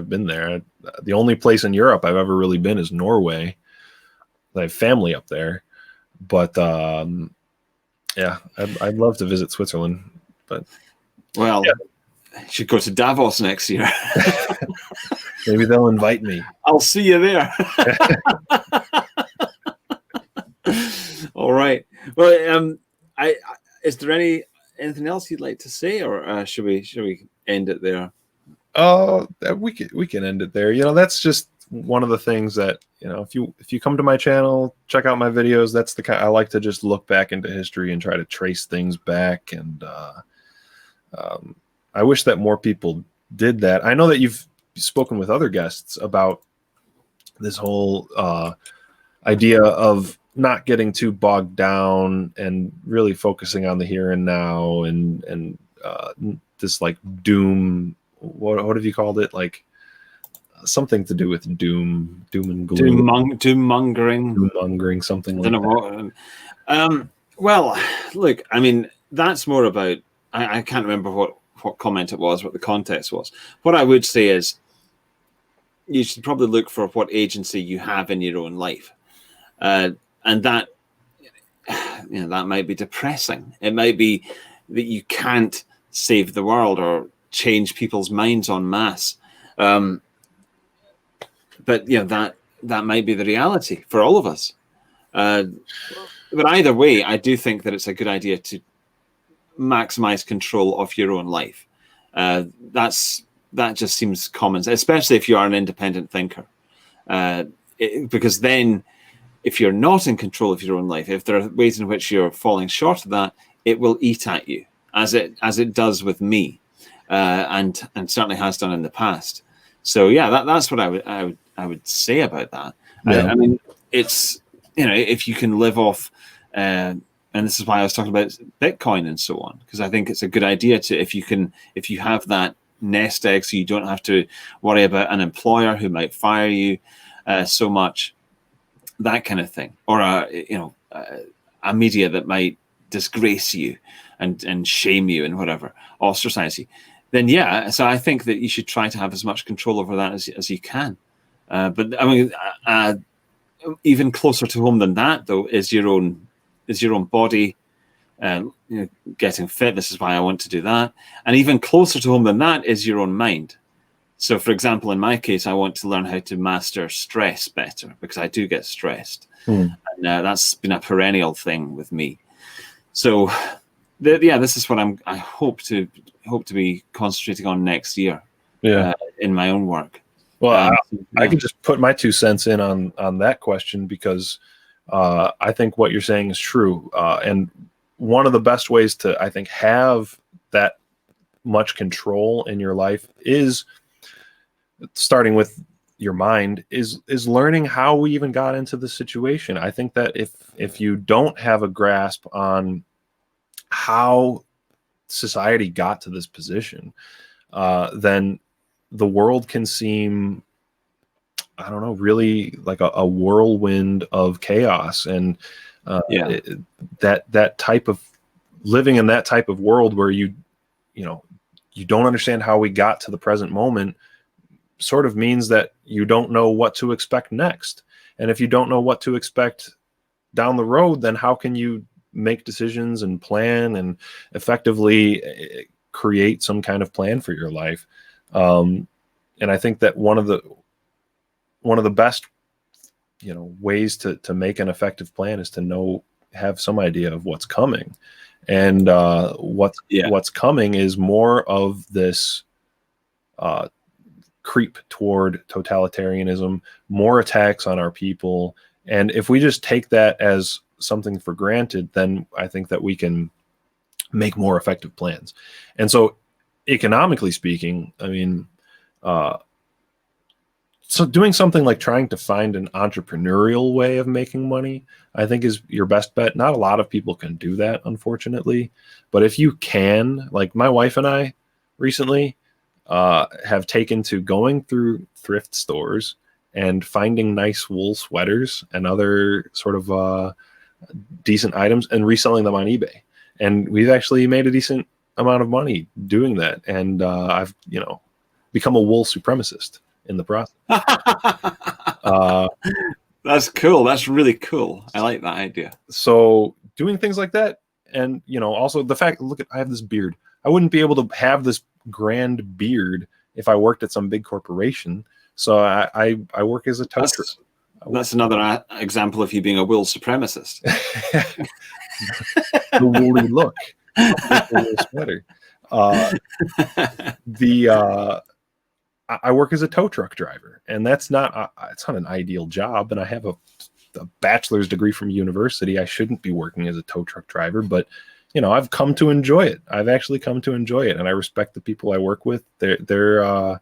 been there. The only place in Europe I've ever really been is Norway. I have family up there, but yeah, I'd love to visit Switzerland. But well, yeah. You should go to Davos next year. Maybe they'll invite me. I'll see you there. All right. Well, is there anything else you'd like to say, or should we end it there? Oh, we can end it there. You know, that's just one of the things that, you know, if you come to my channel, check out my videos. That's the kind I like to just look back into history and try to trace things back. And I wish that more people did that. I know that you've spoken with other guests about this whole idea of not getting too bogged down and really focusing on the here and now, and this like doom. What have you called it? Like something to do with doom and gloom, doom mongering, something like that. Well, look, I mean, that's more about. I can't remember what comment it was, what the context was. What I would say is, you should probably look for what agency you have in your own life, and that, you know, that might be depressing. It might be that you can't save the world or change people's minds en masse, but you know, that might be the reality for all of us. But either way, I do think that it's a good idea to maximize control of your own life. That just seems common, especially if you are an independent thinker, because then, if you're not in control of your own life, if there are ways in which you're falling short of that, it will eat at you, as it does with me, and certainly has done in the past. So yeah, that's what I would say about that. Yeah. I mean, it's, you know, if you can live off, and this is why I was talking about Bitcoin and so on, because I think it's a good idea to, if you have that nest egg, so you don't have to worry about an employer who might fire you so much, that kind of thing, or a media that might disgrace you and shame you and whatever, ostracize you, then yeah. So I think that you should try to have as much control over that as you can. But I mean, even closer to home than that, though, is your own body. You know, getting fit. This is why I want to do that. And even closer to home than that is your own mind. So, for example, in my case, I want to learn how to master stress better, because I do get stressed, and that's been a perennial thing with me. So, this is what I hope to be concentrating on next year. Yeah, in my own work. Well, I can just put my 2 cents in on that question, because I think what you're saying is true, and one of the best ways to, I think, have that much control in your life is starting with, your mind is learning how we even got into this situation. I think that if you don't have a grasp on how society got to this position, then the world can seem, I don't know, really like a whirlwind of chaos. And that type of living in that type of world where you don't understand how we got to the present moment sort of means that you don't know what to expect next. And if you don't know what to expect down the road, then how can you make decisions and plan and effectively create some kind of plan for your life? And I think that one of the best, ways to make an effective plan is to have some idea of what's coming. And what's coming is more of this creep toward totalitarianism, more attacks on our people. And if we just take that as something for granted, then I think that we can make more effective plans. And so economically speaking, I mean, so doing something like trying to find an entrepreneurial way of making money, I think is your best bet. Not a lot of people can do that, unfortunately. But if you can, like my wife and I recently have taken to going through thrift stores and finding nice wool sweaters and other sort of decent items and reselling them on eBay. And we've actually made a decent amount of money doing that. And I've, become a wool supremacist in the process. That's cool. That's really cool. I like that idea. So doing things like that, and also the fact, look, I have this beard. I wouldn't be able to have this grand beard if I worked at some big corporation. So I work as a tow truck. That's another example of you being a wool supremacist. The woolly look, the wool sweater. I work as a tow truck driver, and it's not an ideal job. And I have a bachelor's degree from university. I shouldn't be working as a tow truck driver, but I've come to enjoy it. I've actually come to enjoy it, and I respect the people I work with. They're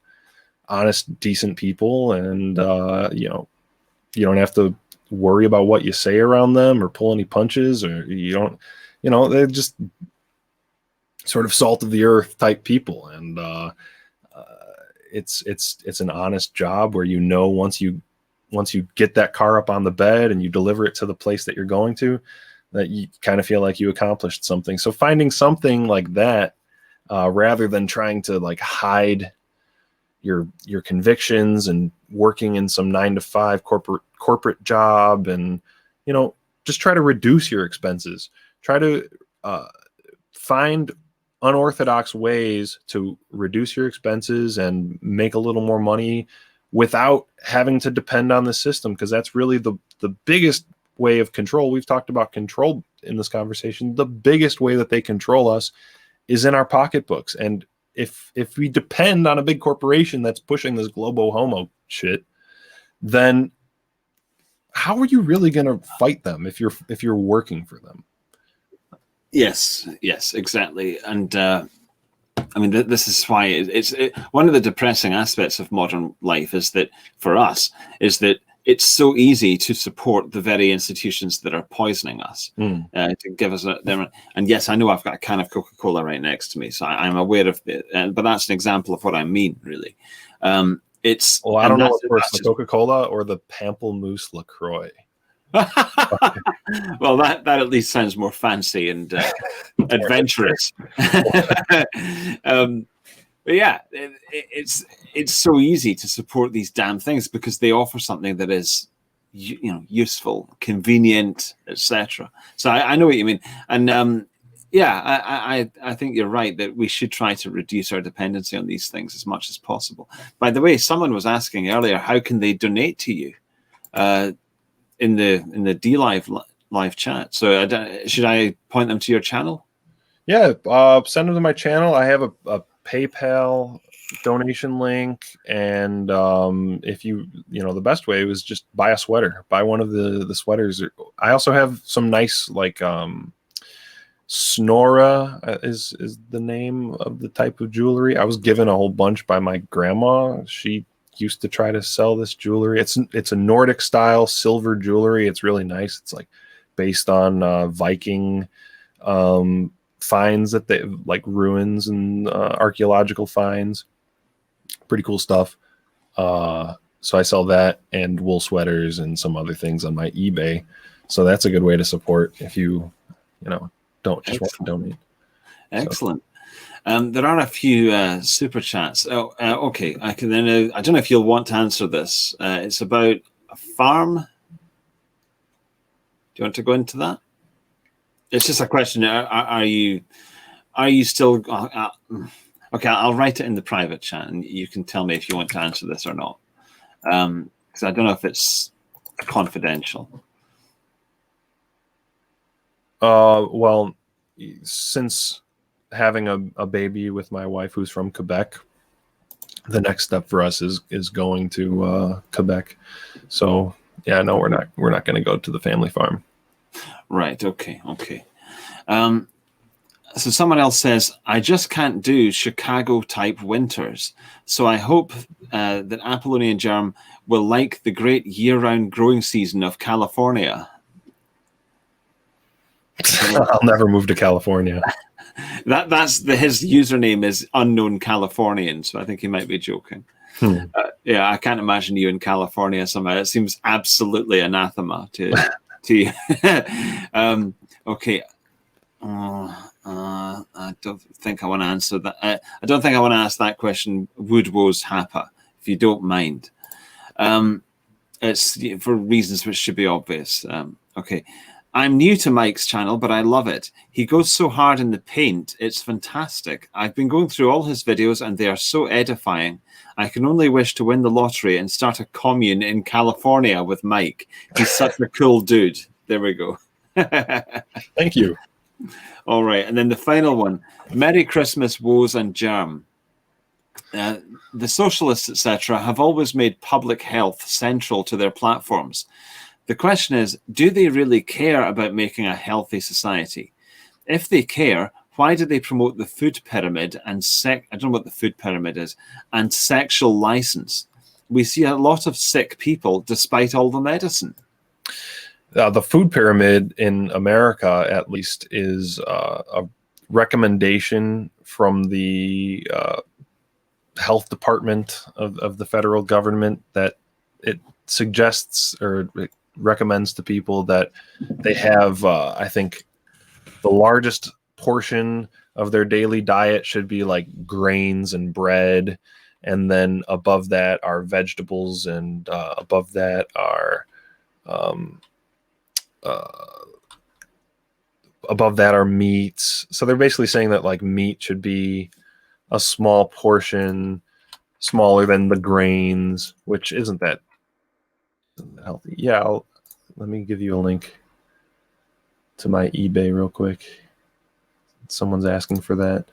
honest, decent people, and you don't have to worry about what you say around them or pull any punches, or you don't. They're just sort of salt of the earth type people, and it's an honest job where once you get that car up on the bed and you deliver it to the place that you're going to, that you kind of feel like you accomplished something. So finding something like that, rather than trying to like hide your convictions and working in some 9-to-5 corporate job, and just try to reduce your expenses. Try to find unorthodox ways to reduce your expenses and make a little more money without having to depend on the system, because that's really the biggest way of control. We've talked about control in this conversation. The biggest way that they control us is in our pocketbooks. And if we depend on a big corporation that's pushing this globo homo shit, then how are you really going to fight them if you're working for them? Yes, exactly. And I mean, this is why it's one of the depressing aspects of modern life is that for us is that it's so easy to support the very institutions that are poisoning us, to give us them. And yes, I know I've got a can of Coca-Cola right next to me, so I'm aware of it. But that's an example of what I mean, really. I don't know what's worse, the Coca-Cola or the Pamplemousse LaCroix. Well, that at least sounds more fancy and adventurous. But yeah, it's so easy to support these damn things because they offer something that is useful, convenient, etc. So I know what you mean, and I think you're right that we should try to reduce our dependency on these things as much as possible. By the way, someone was asking earlier, how can they donate to you? In the D-Live live chat. So should I point them to your channel? Yeah, send them to my channel. I have a PayPal donation link, and if the best way was just buy a sweater, buy one of the sweaters. I also have some nice Snora is the name of the type of jewelry. I was given a whole bunch by my grandma. She used to try to sell this jewelry. It's a Nordic style silver jewelry. It's really nice. It's like based on Viking finds that they like ruins and archaeological finds. Pretty cool stuff. So I sell that and wool sweaters and some other things on my eBay. So that's a good way to support if you don't just want to donate. Excellent. So. There are a few super chats. Okay. I can then. I don't know if you'll want to answer this. It's about a farm. Do you want to go into that? It's just a question. Are you still? Okay, I'll write it in the private chat, and you can tell me if you want to answer this or not. Because I don't know if it's confidential. Well, since having a baby with my wife who's from Quebec, the next step for us is going to Quebec. So yeah, no, we're not going to go to the family farm. Right. Okay. So someone else says, I just can't do Chicago type winters. So I hope that Apollonian Germ will like the great year-round growing season of California. I'll never move to California. His username is unknown Californian, so I think he might be joking. Yeah, I can't imagine you in California somehow. It seems absolutely anathema to you. Okay. I don't think I want to answer that. I don't think I want to ask that question. Would Woes Hapa, if you don't mind. It's for reasons which should be obvious. Okay. I'm new to Mike's channel, but I love it. He goes so hard in the paint. It's fantastic. I've been going through all his videos and they are so edifying. I can only wish to win the lottery and start a commune in California with Mike. He's such a cool dude. There we go. Thank you. All right. And then the final one. Merry Christmas, Woes and Germ. The socialists, etc., have always made public health central to their platforms. The question is, do they really care about making a healthy society? If they care, why do they promote the food pyramid and I don't know what the food pyramid is, and sexual license? We see a lot of sick people despite all the medicine. The food pyramid in America, at least, is a recommendation from the health department of the federal government that it suggests or it recommends to people that they have, I think, the largest portion of their daily diet should be like grains and bread. And then above that are vegetables, and above that are meats. So they're basically saying that like meat should be a small portion smaller than the grains, which isn't that healthy. Yeah, let me give you a link to my eBay real quick. Someone's asking for that.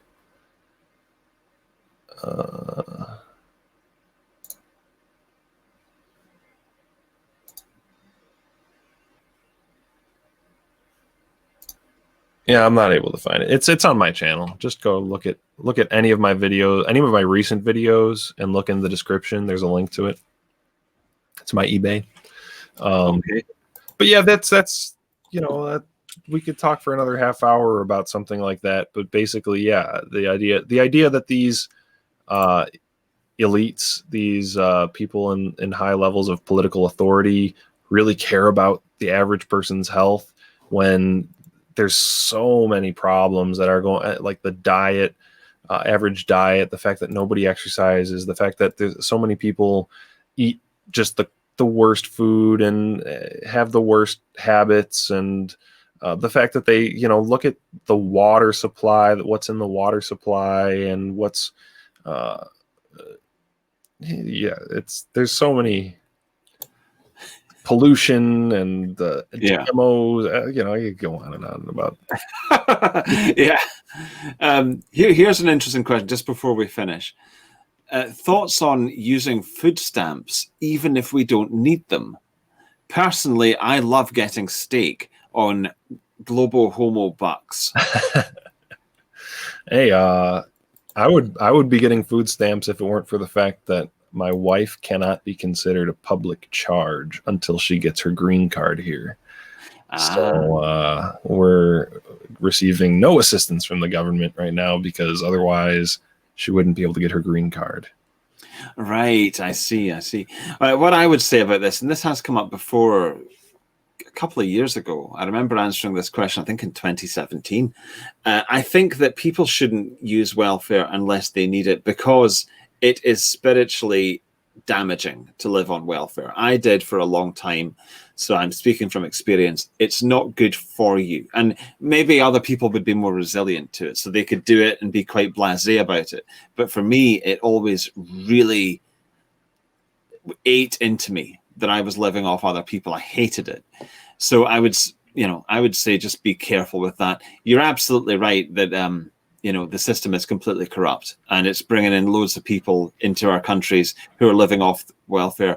Yeah, I'm not able to find it. It's on my channel. Just go look at any of my videos, any of my recent videos, and look in the description. There's a link to it. It's my eBay. Okay. But yeah, that's we could talk for another half hour about something like that. But basically, yeah, the idea that these elites, these people in high levels of political authority really care about the average person's health when there's so many problems that are going, like the diet, average diet, the fact that nobody exercises, the fact that there's so many people eat just the worst food and have the worst habits, and the fact that they, look at the water supply, what's in the water supply, and what's, there's so many pollution and GMOs, you go on and on about. Yeah. Here's an interesting question just before we finish. Thoughts on using food stamps even if we don't need them? Personally, I love getting steak on Globo Homo Bucks. Hey, I would be getting food stamps if it weren't for the fact that My wife cannot be considered a public charge until she gets her green card here. So we're receiving no assistance from the government right now because otherwise she wouldn't be able to get her green card. Right, I see. What I would say about this, and this has come up before a couple of years ago. I remember answering this question, I think in 2017. I think that people shouldn't use welfare unless they need it because it is spiritually damaging to live on welfare. I did for a long time, so I'm speaking from experience. It's not good for you. And maybe other people would be more resilient to it, so they could do it and be quite blasé about it. But for me, it always really ate into me that I was living off other people. I hated it. So I would say just be careful with that. You're absolutely right that the system is completely corrupt and it's bringing in loads of people into our countries who are living off welfare.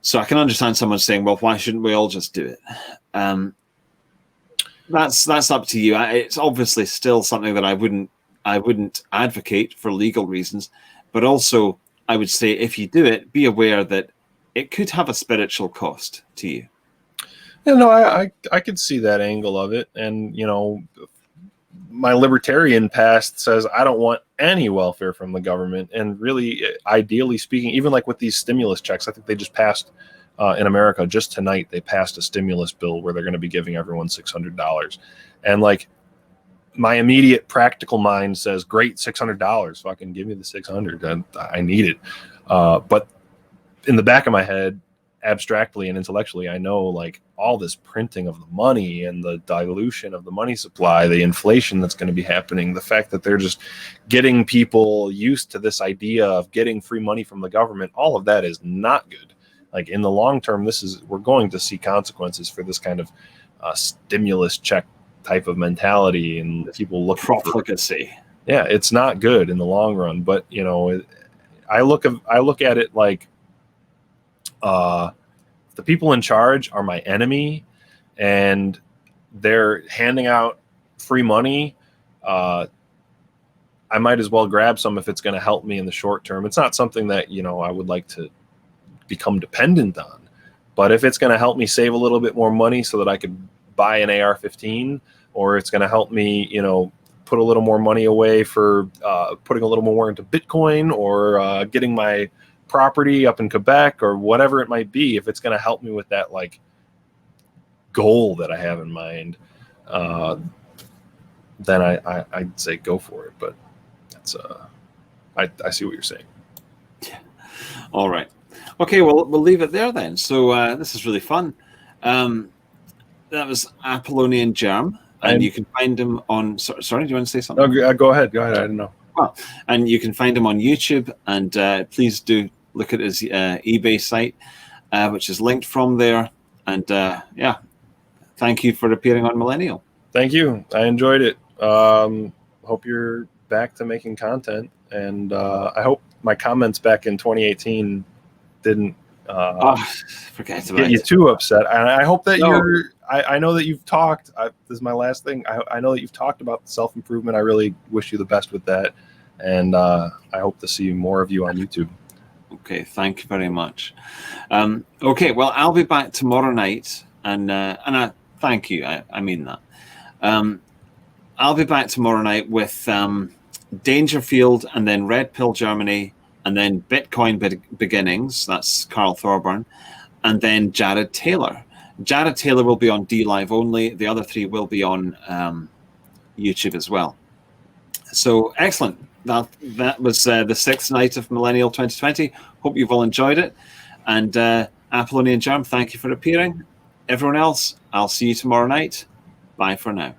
So I can understand someone saying, well, why shouldn't we all just do it? That's up to you. It's obviously still something that I wouldn't advocate for legal reasons, but also I would say if you do it, be aware that it could have a spiritual cost to you. Yeah, no, I could see that angle of it. And, my libertarian past says I don't want any welfare from the government. And really, ideally speaking, even like with these stimulus checks, I think they just passed in America just tonight. They passed a stimulus bill where they're going to be giving everyone $600. And like my immediate practical mind says, great, $600. Fucking give me the 600. I need it. But in the back of my head, abstractly and intellectually, I know like all this printing of the money and the dilution of the money supply, the inflation that's going to be happening, the fact that they're just getting people used to this idea of getting free money from the government, all of that is not good. Like in the long term, we're going to see consequences for this kind of stimulus check type of mentality and people look for profligacy. Yeah, it's not good in the long run. But I look at it like the people in charge are my enemy and they're handing out free money. I might as well grab some if it's going to help me in the short term. It's not something that, I would like to become dependent on, but if it's going to help me save a little bit more money so that I could buy an AR-15, or it's going to help me, put a little more money away for putting a little more into Bitcoin or getting my property up in Quebec or whatever it might be, if it's going to help me with that like goal that I have in mind, then I'd say go for it. But that's I see what you're saying. Yeah. All right. Okay. Well, we'll leave it there then. So this is really fun. That was Apollonian Germ, and you can find him on. Sorry, do you want to say something? No, go ahead. I didn't know. Well, and you can find him on YouTube, and please do look at his eBay site, which is linked from there. And thank you for appearing on Millenniyule. Thank you. I enjoyed it. Hope you're back to making content, and I hope my comments back in 2018 didn't forget about get you too upset. And I hope that I know that you've talked. This is my last thing. I know that you've talked about self-improvement. I really wish you the best with that. And I hope to see more of you on YouTube. Okay, thank you very much. Okay, well, I'll be back tomorrow night, and I thank you. I mean that. I'll be back tomorrow night with Dangerfield, and then Red Pill Germany, and then Bitcoin Beginnings. That's Carl Thorburn, and then Jared Taylor. Jared Taylor will be on DLive only. The other three will be on YouTube as well. So excellent. That was the sixth night of Millenniyule 2020. Hope you've all enjoyed it. And Apollonian Germ, thank you for appearing. Everyone else, I'll see you tomorrow night. Bye for now.